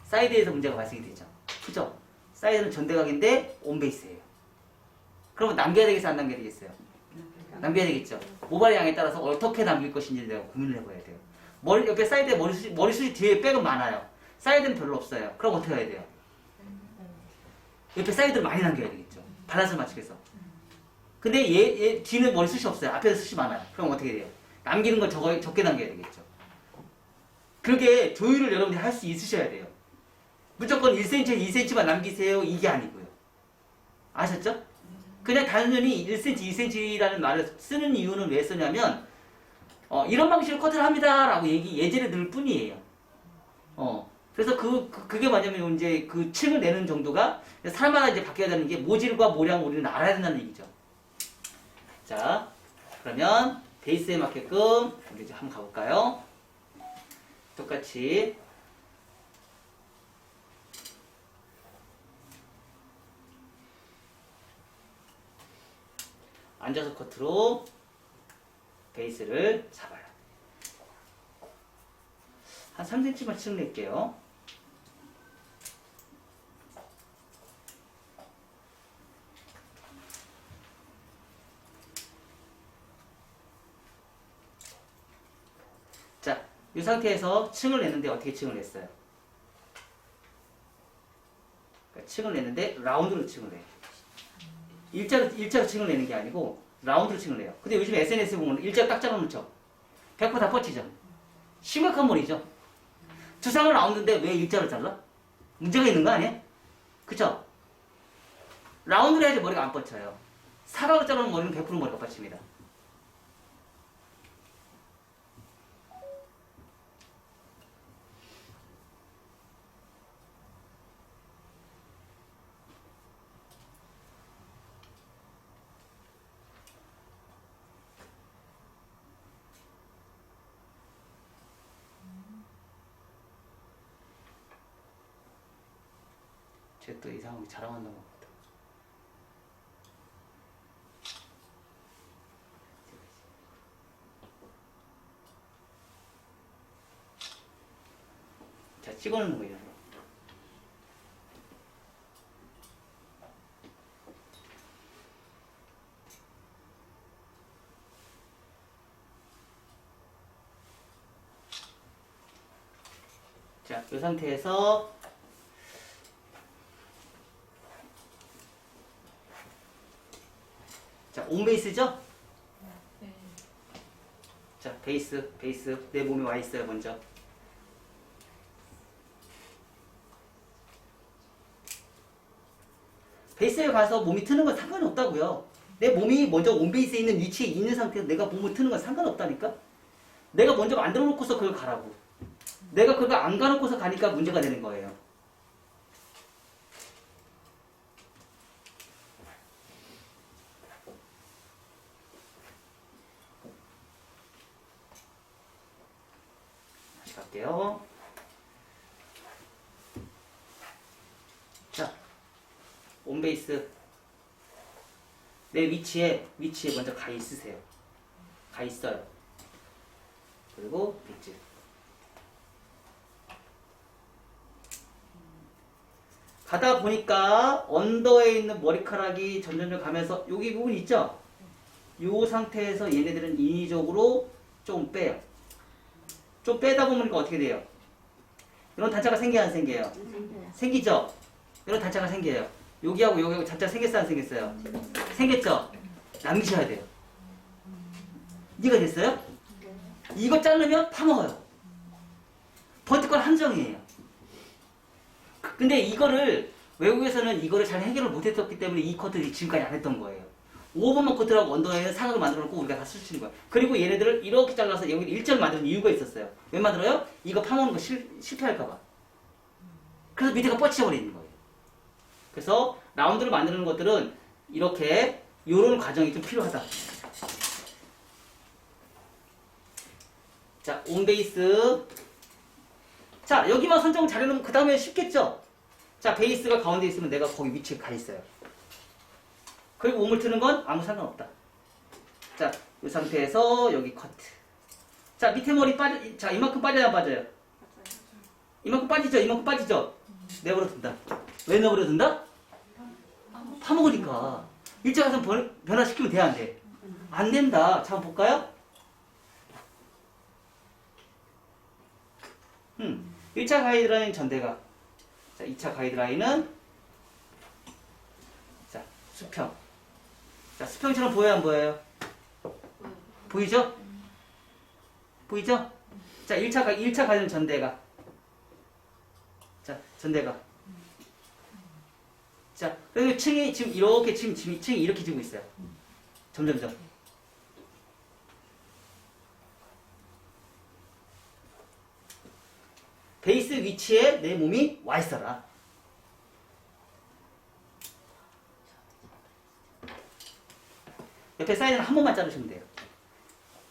사이드에서 문제가 발생이 되죠. 그죠? 사이드는 전대각인데 온베이스예요. 그러면 남겨야 되겠어요? 안 남겨야 되겠어요? 남겨야 되겠죠. 모발의 양에 따라서 어떻게 남길 것인지 내가 고민을 해봐야 돼요. 옆에 사이드에 머리숱이 뒤에 백은 많아요. 사이드는 별로 없어요. 그럼 어떻게 해야 돼요? 옆에 사이드를 많이 남겨야 되겠죠. 밸런스를 맞추기 위해서. 근데 얘 뒤는 머리숱이 없어요. 앞에서 숱이 많아요. 그럼 어떻게 돼요? 남기는 걸 적게 남겨야 되겠죠. 그렇게 조율을 여러분들이 할 수 있으셔야 돼요. 무조건 1cm, 2cm만 남기세요. 이게 아니고요. 아셨죠? 그냥 단순히 1cm, 2cm라는 말을 쓰는 이유는 왜 쓰냐면 이런 방식으로 커트를 합니다 라고 예제를 들 뿐이에요. 그래서 그게 뭐냐면 이제 그 층을 내는 정도가 사람마다 이제 바뀌어야 되는 게 모질과 모량 우리는 알아야 된다는 얘기죠. 자, 그러면 베이스에 맞게끔 우리 이제 한번 가볼까요? 똑같이 앉아서 커트로 베이스를 잡아요. 한 3cm만 층 낼게요. 자, 이 상태에서 층을 냈는데 어떻게 층을 냈어요? 그러니까 층을 냈는데 라운드로 층을 내요. 일자로 층을 내는 게 아니고 라운드로 층을 내요. 근데 요즘 SNS에 보면 일자로 딱 잘라놓죠. 100% 다 뻗치죠. 심각한 머리죠. 두상은 라운드인데 왜 일자로 잘라? 문제가 있는 거 아니야? 그쵸? 라운드로 해야지 머리가 안 뻗쳐요. 사각으로 자르는 머리는 100% 머리가 뻗칩니다. 쟤 또 이상하게 자랑한다고 합니다. 찍어놓는 거예요. 자, 이 상태에서 자, 온 베이스죠? 네. 자, 베이스 내 몸에 와 있어요, 먼저. 베이스에 가서 몸이 트는 건 상관이 없다고요. 내 몸이 먼저 온 베이스에 있는 위치에 있는 상태에서 내가 몸을 트는 건 상관없다니까? 내가 먼저 만들어 놓고서 그걸 가라고. 내가 그걸 안 가놓고서 가니까 문제가 되는 거예요. 다시 갈게요. 자, 온베이스 내 위치에 먼저 가 있으세요. 가 있어요. 그리고 빗질. 가다 보니까 언더에 있는 머리카락이 점점 가면서 여기 부분 있죠? 이 상태에서 얘네들은 인위적으로 좀 빼요. 좀 빼다 보니까 어떻게 돼요? 이런 단차가 생겨요, 안 생겨요? 생겨요. 생기죠? 이런 단차가 생겨요. 여기하고 여기하고 단차 생겼어요, 안 생겼어요? 생겼죠? 남기셔야 돼요. 이해가 됐어요? 이거 자르면 파먹어요. 버티컬 함정이에요. 근데 이거를 외국에서는 이거를 잘 해결을 못했었기 때문에 이 커트를 지금까지 안 했던 거예요. 5번만 커트라고 언더에 사각을 만들어 놓고 우리가 다 쓰시는 거예요. 그리고 얘네들을 이렇게 잘라서 여기 일자를 만드는 이유가 있었어요. 왜 만들어요? 이거 파먹는 거 실패할까봐. 그래서 밑에가 뻗쳐버리는 거예요. 그래서 라운드를 만드는 것들은 이렇게 요런 과정이 좀 필요하다. 자, 온베이스. 자, 여기만 선정 잘해놓으면 그 다음에 쉽겠죠? 자, 베이스가 가운데 있으면 내가 거기 위치에 가 있어요. 그리고 옴을 트는 건 아무 상관없다. 자, 이 상태에서 여기 커트. 자, 밑에 머리 자, 이만큼 빠져야 안 빠져요? 이만큼 빠지죠? 이만큼 빠지죠? 내버려 둔다. 왜 내버려 둔다? 파먹으니까. 일자가선 변화시키면 돼, 안 돼? 안 된다. 자, 한번 볼까요? 1차 가이드라인 전대각. 자, 2차 가이드라인은 자, 수평. 자, 수평처럼 보여요, 안 보여요? 보이죠? 보이죠? 자, 1차 가이드는 전대각. 자, 전대각. 자, 그리고 층이 지금 이렇게 층이 이렇게 지고 있어요. 점점점. 베이스 위치에 내 몸이 와 있어라. 옆에 사이드는 한 번만 자르시면 돼요.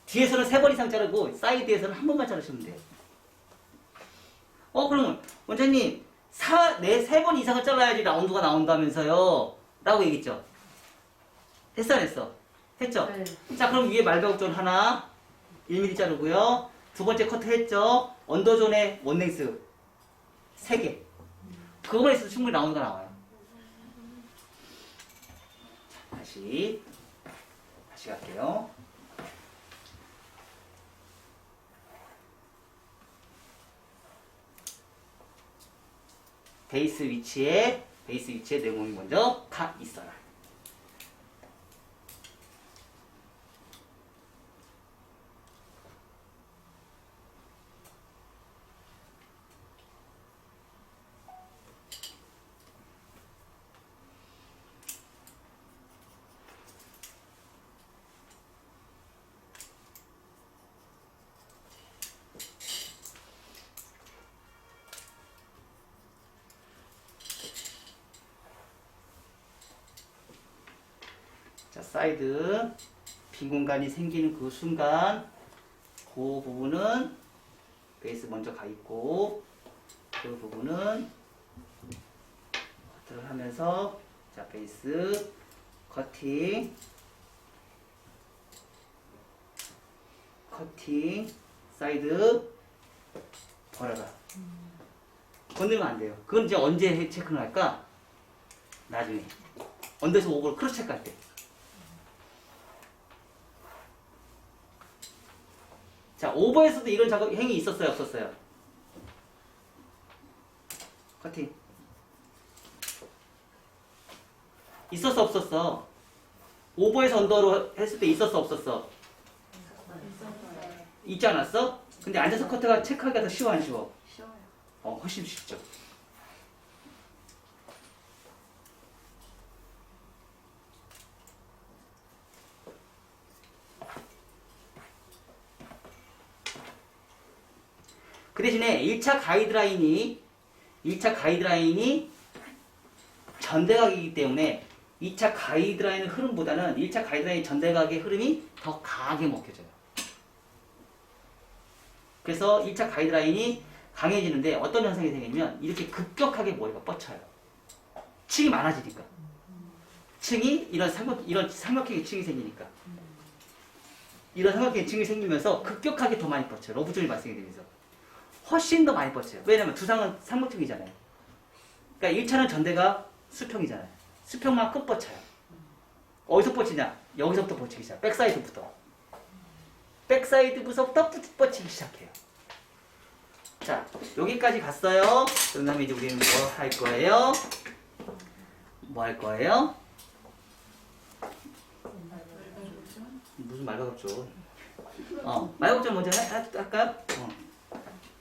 뒤에서는 3번 이상 자르고 사이드에서는 한 번만 자르시면 돼요. 그러면 원장님 3번 이상을 잘라야지 라운드가 나온다면서요 라고 얘기했죠. 했어 안 했어? 했죠? 네. 자, 그럼 위에 말베곡존 하나 1mm 자르고요. 두 번째 커트 했죠. 언더존의 원랭스 3개. 그거만 있어도 충분히 라운드가 나와요. 자, 다시 갈게요. 베이스 위치에 내 몸이 먼저 가 있어라. 자, 사이드 빈 공간이 생기는 그 순간 그 부분은 베이스 먼저 가 있고 그 부분은 커트를 하면서 자, 베이스 커팅 사이드 벌어라. 건드리면 안 돼요. 그건 이제 언제 체크를 할까? 나중에. 언더에서 오버를 크로스 체크할 때. 자, 오버에서도 이런 작업, 행위 있었어요? 없었어요? 커팅. 있었어? 없었어? 오버에서 언더로 했을 때 있었어? 없었어? 있지 않았어? 근데 앉아서 커트가 체크하기가 더 쉬워 안 쉬워? 쉬워요. 훨씬 쉽죠. 그 대신에 1차 가이드라인이 전대각이기 때문에 2차 가이드라인 흐름보다는 1차 가이드라인 전대각의 흐름이 더 강하게 먹혀져요. 그래서 1차 가이드라인이 강해지는데 어떤 현상이 생기냐면 이렇게 급격하게 머리가 뻗쳐요. 층이 많아지니까. 이런 삼각형의 층이 생기니까. 이런 삼각형의 층이 생기면서 급격하게 더 많이 뻗쳐요. 러브존이 발생이 되면서. 훨씬 더 많이 뻗쳐요. 왜냐면 두상은 삼각형이잖아요. 그러니까 1차는 전대가 수평이잖아요. 수평만큼 뻗쳐요. 어디서 뻗치냐? 여기서부터 뻗치기 시작. 백사이드부터. 백사이드부터 뻗치기 시작해요. 자, 여기까지 갔어요. 그 다음에 이제 우리는 뭐 할 거예요? 뭐 할 거예요? 무슨 말가급존? 말가급존 먼저 할까요?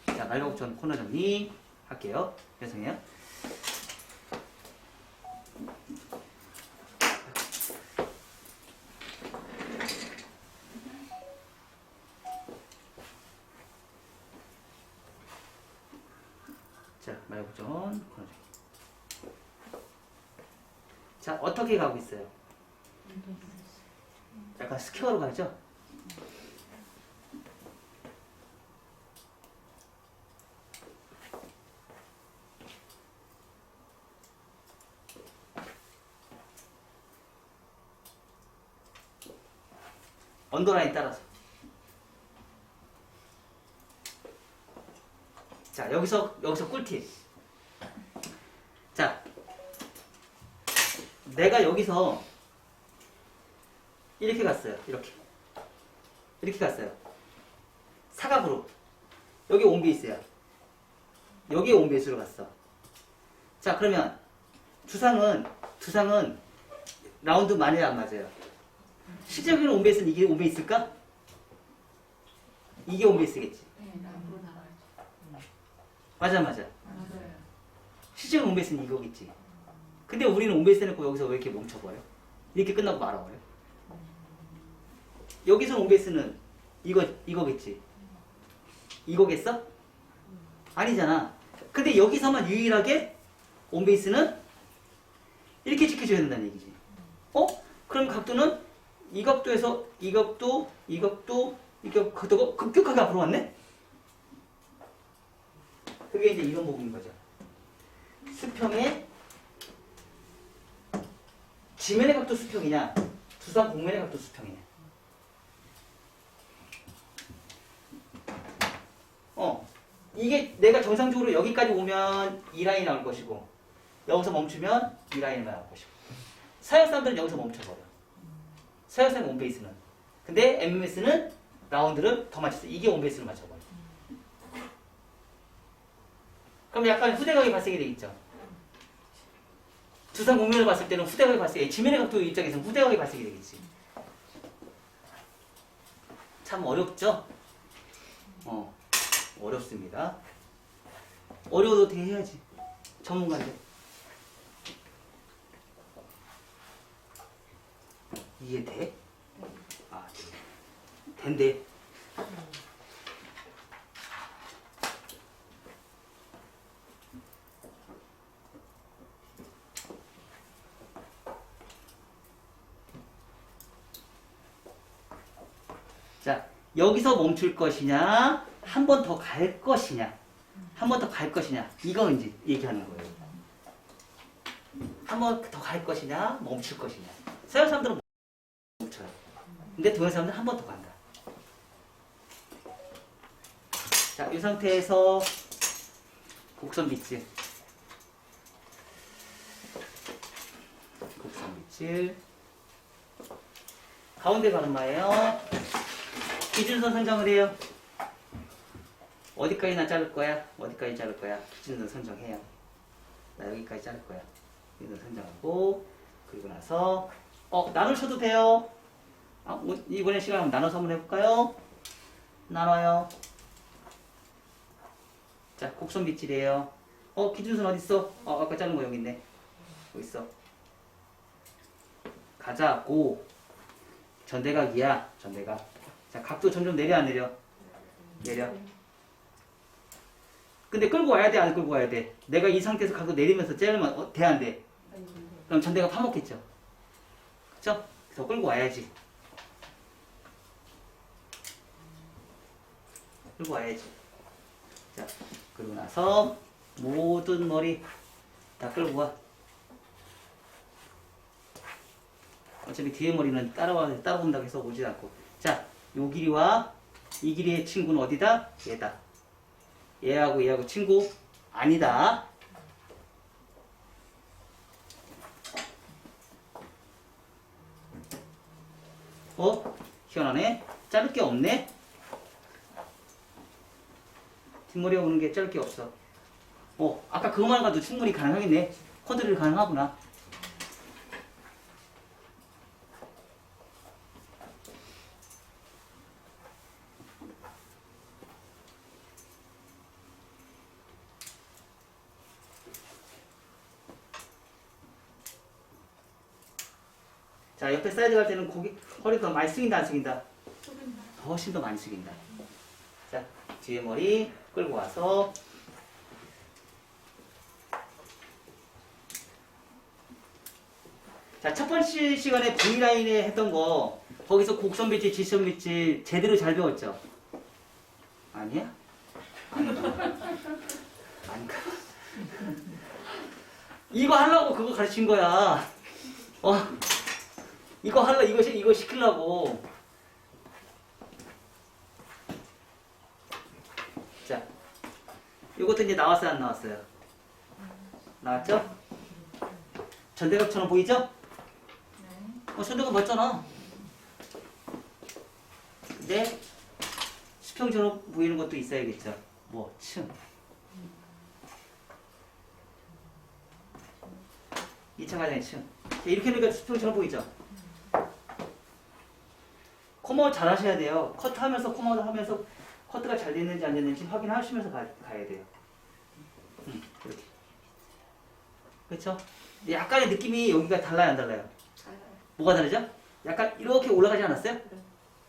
자, 말가급존 코너 정리 할게요. 죄송해요. 자, 말가급존 코너 정리. 자, 어떻게 가고 있어요? 약간 스퀘어로 가죠? 언더라인 따라서. 자, 여기서 꿀팁. 자, 내가 여기서 이렇게 갔어요. 이렇게 갔어요. 사각으로. 여기 온베이스야. 여기 온베이스로 갔어. 자, 그러면 두상은 라운드 맞아요, 안 맞아요? 실제적인 온베이스는 이게 온베이스일까? 이게 온베이스겠지. 네, 앞으로 나가야죠. 맞아. 맞아요. 실제적인 온베이스는 이거겠지. 근데 우리는 온베이스 해놓고 여기서 왜 이렇게 멈춰버려? 이렇게 끝나고 말아버려. 여기서 온베이스는 이거겠지. 이거겠어? 아니잖아. 근데 여기서만 유일하게 온베이스는 이렇게 지켜줘야 된다는 얘기지. 그럼 각도는 이 각도에서 이 각도가 급격하게 앞으로 왔네? 그게 이제 이런 부분인 거죠. 수평의 지면의 각도 수평이냐, 두상 공면의 각도 수평이냐. 이게 내가 정상적으로 여기까지 오면 이 라인이 나올 것이고, 여기서 멈추면 이 라인이 나올 것이고. 서양 사람들은 여기서 멈춰버려. 서양 사람 온베이스는. 근데 MMS는 라운드를 더 맞췄어. 이게 온베이스를 맞춰버려. 그럼 약간 후대각이 발생이 되겠죠. 두상 공면을 봤을 때는 후대각이 발생해. 지면의 각도 입장에서는 후대각이 발생이 되겠지. 참 어렵죠? 어렵습니다. 어려워도 어떻게 해야지. 전문가인데. 이해돼? 아, 된대. 자, 여기서 멈출 것이냐, 한 번 더 갈 것이냐, 이거 이제 얘기하는 거예요. 한 번 더 갈 것이냐, 멈출 것이냐. 서양 사람들은 멈춰요. 근데 동양 사람들은 한 번 더 간다. 자, 이 상태에서 곡선 빗질. 곡선 빗질. 가운데 가르마예요. 기준선 선정을 해요. 어디까지나 자를 거야? 어디까지 자를 거야? 기준선 선정해요. 나 여기까지 자를 거야. 기준선 선정하고, 그리고 나서 나누셔도 돼요. 이번에 시간 한번 나눠서 한번 해볼까요? 나눠요. 자, 곡선 빗질이에요. 기준선 어딨어? 아까 자른 거 여기 있네. 여기 있어. 가자, 고. 전대각이야, 전대각. 자, 각도 점점 내려, 안 내려? 내려. 근데 끌고 와야 돼, 안 끌고 와야 돼? 내가 이 상태에서 각도 내리면서 째르면 돼, 안 돼? 그럼 전대각 파먹겠죠? 그쵸? 그래서 끌고 와야지. 끌고 와야지. 자, 그리고 나서 모든 머리 다 끌고 와. 어차피 뒤에 머리는 따라온다고 해서 오지 않고. 자, 요 길이와 이 길이의 친구는 어디다? 얘다. 얘하고 얘하고 친구 아니다. 희한하네. 자를 게 없네. 뒷머리가 오는 게 자를 게 없어. 아까 그거만 가도 충분히 가능하겠네. 컨트롤 가능하구나. 자, 옆에 사이드 갈 때는 허리 더 많이 숙인다, 안 숙인다? 훨씬 더 많이 숙인다. 자, 뒤에 머리 끌고 와서 자, 첫 번째 시간에 V라인에 했던 거 거기서 곡선 빗질, 직선 빗질 제대로 잘 배웠죠? 아니야? 아닌가? 이거 하려고 그거 가르친 거야. 이거 시키려고. 자, 이것도 이제 나왔어요, 안 나왔어요? 나왔죠? 전대각처럼 보이죠? 전대각 맞잖아. 근데 수평처럼 보이는 것도 있어야겠죠? 층. 2차 과정의 층. 자, 이렇게 하니까 수평처럼 보이죠? 코머 잘 하셔야 돼요. 커트하면서 코머 하면서 커트가 잘 됐는지 안 됐는지 확인하시면서 가야 돼요. 이렇게. 그렇죠? 약간의 느낌이 여기가 달라요, 안 달라요? 달라요. 뭐가 다르죠? 약간 이렇게 올라가지 않았어요?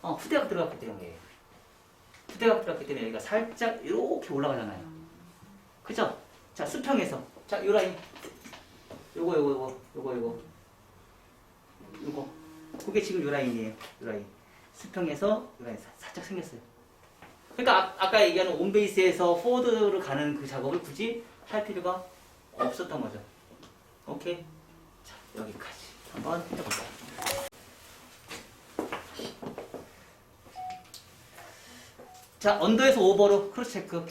후대각 들어갔기 때문에. 후대각 들어갔기 때문에 여기가 살짝 이렇게 올라가잖아요. 그죠? 자, 수평에서. 자, 요 라인. 요거. 그게 지금 요 라인이에요. 요 라인. 수평에서 요 라인 살짝 생겼어요. 그러니까 아까 얘기하는 온베이스에서 포워드를 가는 그 작업을 굳이 할 필요가 없었던 거죠. 오케이? 자, 여기까지 한번 해볼까요? 자, 언더에서 오버로 크로스 체크.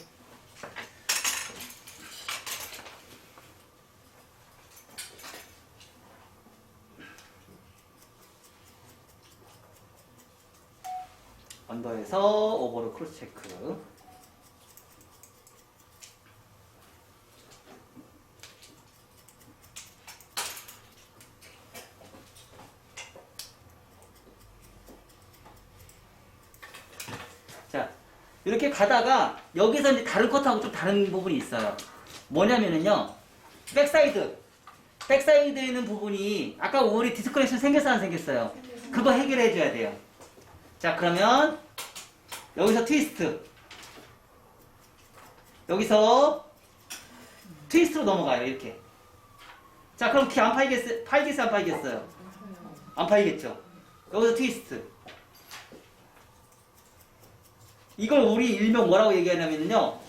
언더에서 오버로 크로스 체크. 자, 이렇게 가다가 여기서 이제 다른 컷하고 좀 다른 부분이 있어요. 뭐냐면은요, 백사이드에 있는 부분이 아까 우리 디스커넥션 생겼어, 안 생겼어요? 그거 해결해 줘야 돼요. 자, 그러면 여기서 트위스트, 여기서 트위스트로 넘어가요. 이렇게. 자, 그럼 키 안 파이겠어요? 파이겠어요, 안 파이겠어요? 안 파이겠죠? 여기서 트위스트. 이걸 우리 일명 뭐라고 얘기하냐면요,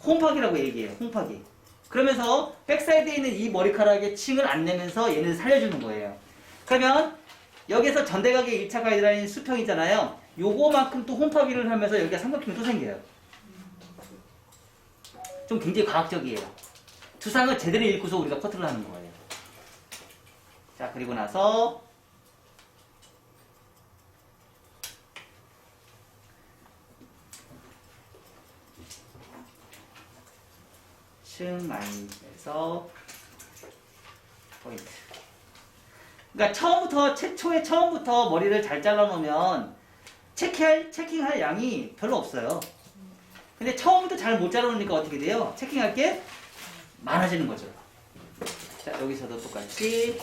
홈파기라고 얘기해요. 홈파기. 그러면서 백사이드에 있는 이 머리카락에 층을 안 내면서 얘는 살려주는 거예요. 그러면 여기서 전대각의 1차 가이드라인 수평이잖아요. 요거만큼 또 홈파기를 하면서 여기가 삼각형이 또 생겨요. 좀 굉장히 과학적이에요. 두상을 제대로 읽고서 우리가 커트를 하는 거예요. 자, 그리고 나서 층안에서 포인트. 그러니까 최초에 처음부터 머리를 잘 잘라놓으면 체킹할 양이 별로 없어요. 근데 처음부터 잘 못 잘라놓으니까 어떻게 돼요? 체킹할 게 많아지는 거죠. 자, 여기서도 똑같이.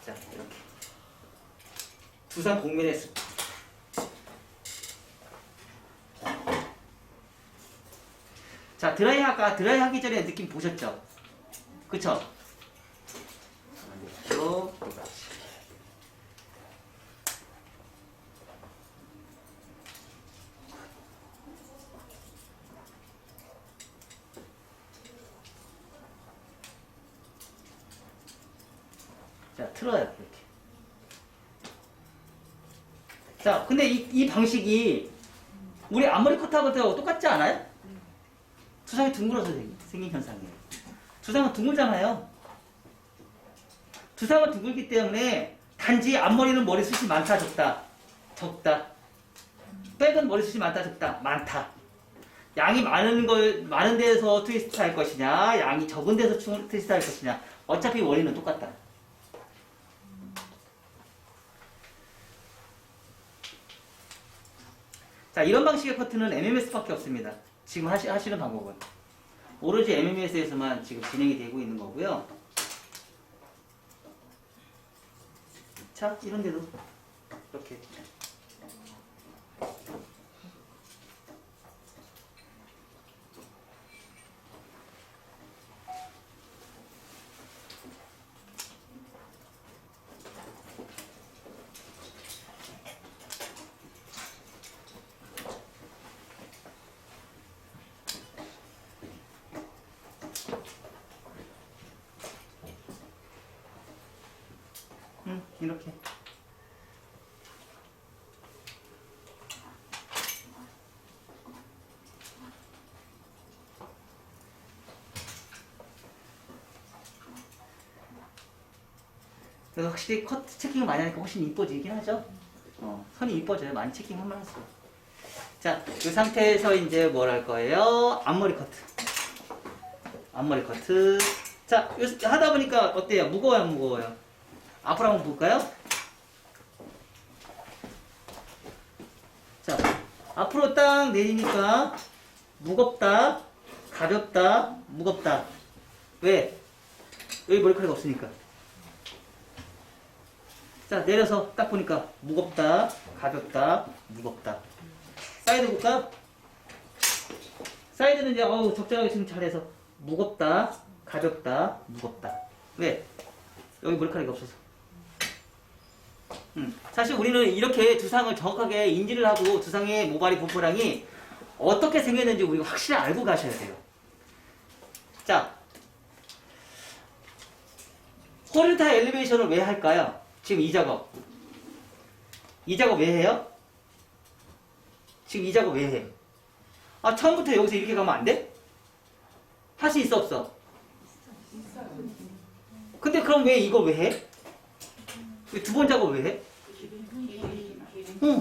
자, 이렇게. 두상 공면의 습. 자, 드라이 하기 전에 느낌 보셨죠? 그쵸? 똑같이. 자, 틀어요, 이렇게. 자, 근데 이 방식이 우리 앞머리 커트하고 똑같지 않아요? 두상이 둥글어서 생긴 현상이에요. 두상은 둥글잖아요. 두상은 둥글기 때문에 단지 앞머리는 머리숱이 많다, 적다. 적다. 백은 머리숱이 많다, 적다. 많다. 양이 많은 데서 트위스트 할 것이냐, 양이 적은 데서 트위스트 할 것이냐. 어차피 원리는 똑같다. 자, 이런 방식의 커트는 MMS밖에 없습니다. 지금 하시는 방법은. 오로지 MMS에서만 지금 진행이 되고 있는 거고요. 자, 이런 데도 이렇게. 이렇게. 그래서 확실히 커트 체킹을 많이 하니까 훨씬 이뻐지긴 하죠. 선이 이뻐져요. 많이 체킹하면 할수록. 자, 이 상태에서 이제 뭘 할 거예요? 앞머리 커트. 앞머리 커트. 자, 하다 보니까 어때요? 무거워요, 안 무거워요? 앞으로 한번 볼까요? 자, 앞으로 딱 내리니까 무겁다, 가볍다, 무겁다. 왜? 여기 머리카락이 없으니까. 자, 내려서 딱 보니까 무겁다, 가볍다, 무겁다. 사이드 볼까? 사이드는 이제 적절하게 지금 잘해서 무겁다, 가볍다, 무겁다. 왜? 여기 머리카락이 없어서. 사실 우리는 이렇게 두상을 정확하게 인지를 하고 두상의 모발이 분포량이 어떻게 생겼는지 우리가 확실히 알고 가셔야 돼요. 자, 호리타 엘리베이션을 왜 할까요? 지금 이 작업. 이 작업 왜 해요? 지금 이 작업 왜 해? 아, 처음부터 여기서 이렇게 가면 안 돼? 할 수 있어, 없어? 근데 그럼 왜 이걸 왜 해? 왜 두 번 작업 왜 해?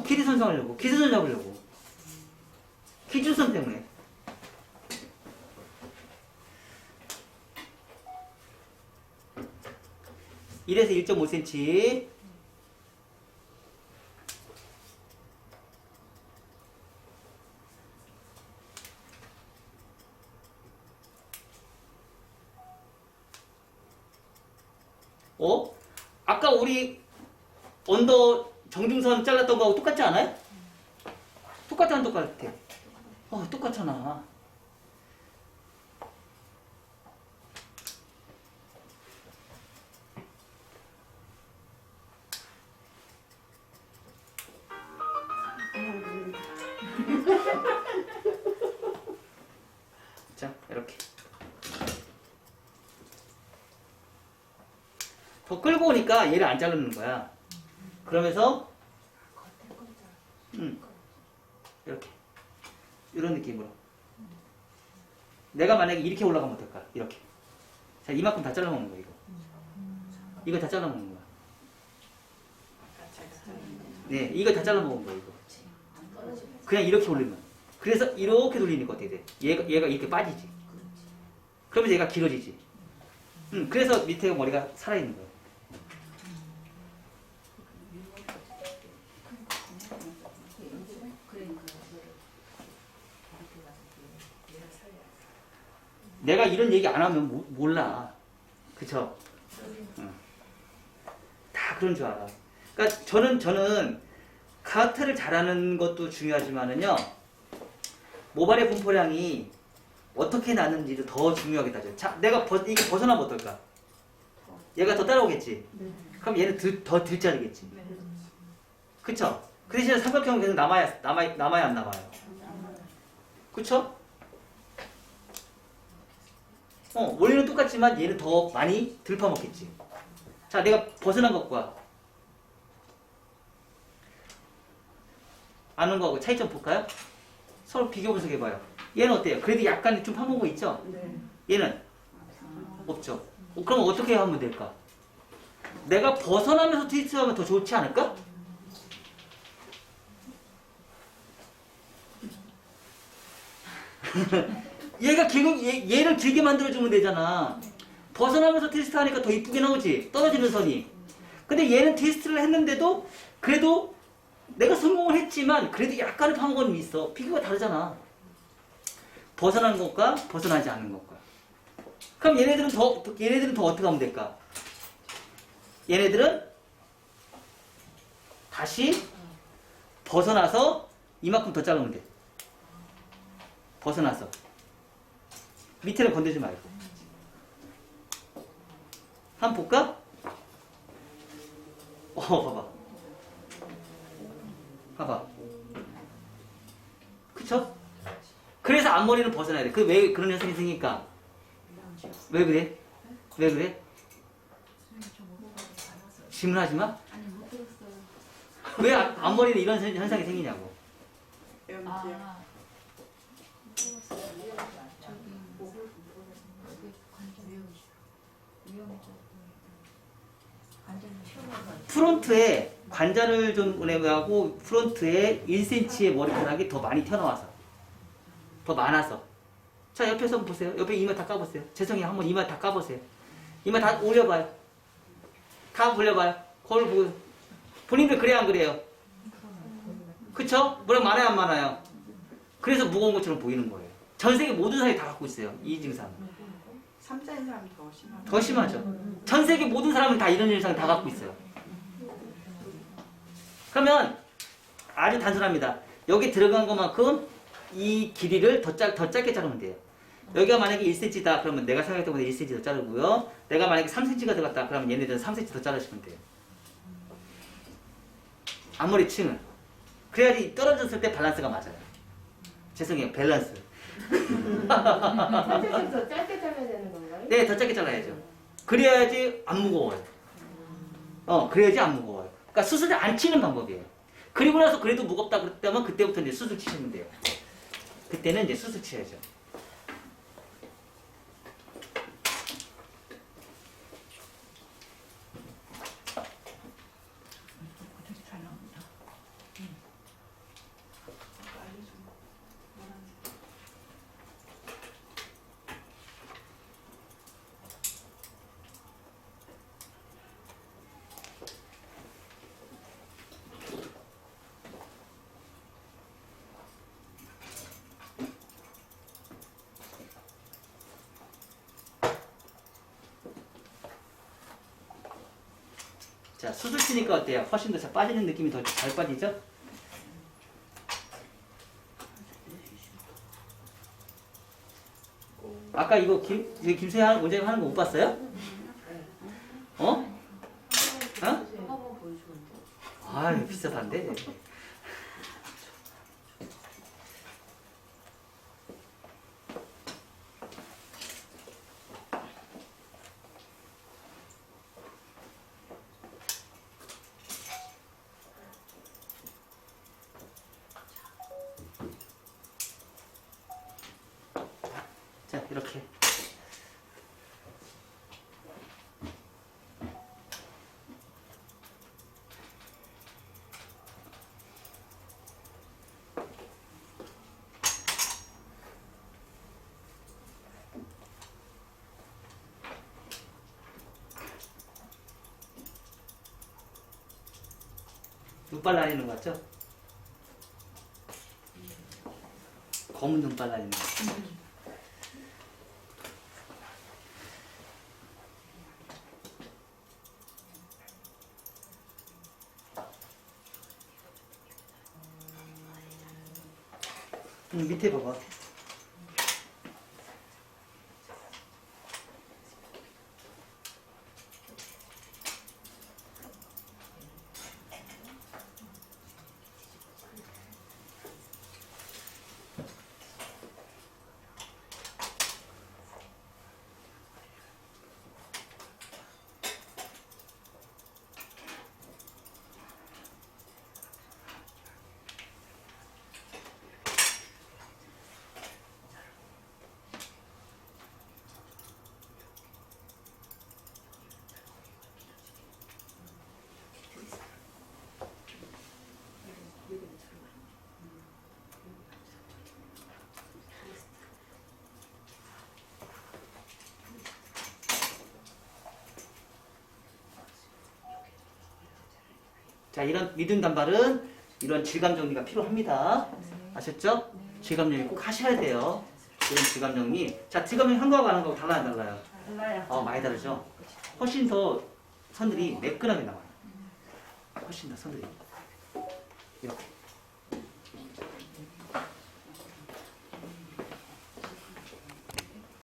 길이 선상하려고. 기준선 잡으려고. 기준선 때문에. 이래서 1.5cm. 아까 우리 언더 정중선 잘랐던 거하고 똑같지 않아요? 똑같아, 안 똑같아? 똑같잖아. 자, 이렇게. 더 끌고 오니까 얘를 안 자르는 거야. 그러면서 이렇게. 이런 느낌으로. 내가 만약에 이렇게 올라가면 어떨까? 이렇게. 자, 이만큼 다 잘라먹는 거야, 이거. 이거 다 잘라먹는 거야. 네, 이거 다 잘라먹은 거야, 이거. 그냥 이렇게 올리면. 그래서 이렇게 돌리니까 어떻게 돼? 얘가 이렇게 빠지지. 그러면 얘가 길어지지. 그래서 밑에 머리가 살아있는 거야. 내가 이런 얘기 안 하면 몰라. 그쵸? 응. 다 그런 줄 알아. 그러니까 저는 카트를 잘하는 것도 중요하지만은요, 모발의 분포량이 어떻게 나는지도 더 중요하게 따져요. 자, 내가 이게 벗어나면 어떨까? 얘가 더 따라오겠지? 그럼 얘는 더 들짜리겠지? 그쵸? 그 대신에 삼각형은 계속 남아야 안 남아요? 그쵸? 원리는 똑같지만 얘는 더 많이 들파먹겠지. 자, 내가 벗어난 것과 아는 거하고 차이점 볼까요? 서로 비교 분석해봐요. 얘는 어때요? 그래도 약간 좀 파먹은 거 있죠? 네. 얘는 없죠. 그럼 어떻게 하면 될까? 내가 벗어나면서 트위스트하면 더 좋지 않을까? 얘가 얘를 길게 만들어주면 되잖아. 벗어나면서 트위스트 하니까 더 이쁘게 나오지. 떨어지는 선이. 근데 얘는 트위스트를 했는데도 그래도 내가 성공을 했지만 그래도 약간의 파먹음이 있어. 비교가 다르잖아. 벗어나는 것과 벗어나지 않는 것과. 그럼 얘네들은 더 어떻게 하면 될까? 얘네들은 다시 벗어나서 이만큼 더 자르면 돼. 벗어나서. 밑에는 건들지 말고. 한번 볼까? 봐봐. 봐봐. 그쵸? 그래서 앞머리는 벗어나야 돼. 왜 그런 현상이 생기니까? 왜 그래? 왜 그래? 질문하지 마? 아니 못 들었어요. 왜 앞머리는 이런 현상이 생기냐고. 아. 프론트에 관자를 좀 은행하고 프론트에 1cm의 머리카락이 더 많이 튀어나와서 더 많아서. 자, 옆에서 한번 보세요. 옆에 이마 다 까보세요. 죄송해요. 한번 이마 다 까보세요. 이마 다 올려봐요. 다 올려봐요. 거울 보고. 본인들 그래야 안 그래요? 그쵸? 머리 많아요 안 많아요? 그래서 무거운 것처럼 보이는 거예요. 전 세계 모든 사람이 다 갖고 있어요. 이 증상은. 3자인 사람이 더 심하죠. 더 심하죠. 전 세계 모든 사람은 다 이런 증상 다 갖고 있어요. 그러면 아주 단순합니다. 여기 들어간 것만큼 이 길이를 더 짧게 자르면 돼요. 여기가 만약에 1cm다 그러면 내가 생각했던 것보다 1cm 더 자르고요. 내가 만약에 3cm가 들어갔다 그러면 얘네들은 3cm 더 자르시면 돼요. 앞머리 층을. 그래야지 떨어졌을 때 밸런스가 맞아요. 죄송해요. 밸런스. 3cm 더 짧게 잘라야 되는 건가요? 네, 더 짧게 잘라야죠. 그래야지 안 무거워요. 그래야지 안 무거워요. 그러니까 수술을 안 치는 방법이에요. 그리고 나서 그래도 무겁다 그랬다면 그때부터 이제 수술 치시면 돼요. 그때는 이제 수술 치야죠. 되게 잘 나옵니다. 자, 수술 치니까 어때요? 훨씬 더 잘 빠지는 느낌이 더 잘 빠지죠? 아까 이거 김수희 원장님 하는 거 못 봤어요? 어? 한번 보여주면 돼. 아유, 비싸서 안 돼. 이렇게. 눈발 나뉘는 거 같죠? 검은 눈발 나뉘는 거. 밑에 봐봐. 자, 이런 리듬 단발은 이런 질감 정리가 필요합니다. 아셨죠? 질감 정리 꼭 하셔야 돼요. 이런 질감 정리. 자, 질감 정리 한 거하고 안 한 거하고 달라요, 안 달라요? 달라요. 많이 다르죠? 훨씬 더 선들이 매끈하게 나와요. 훨씬 더 선들이. 이렇게.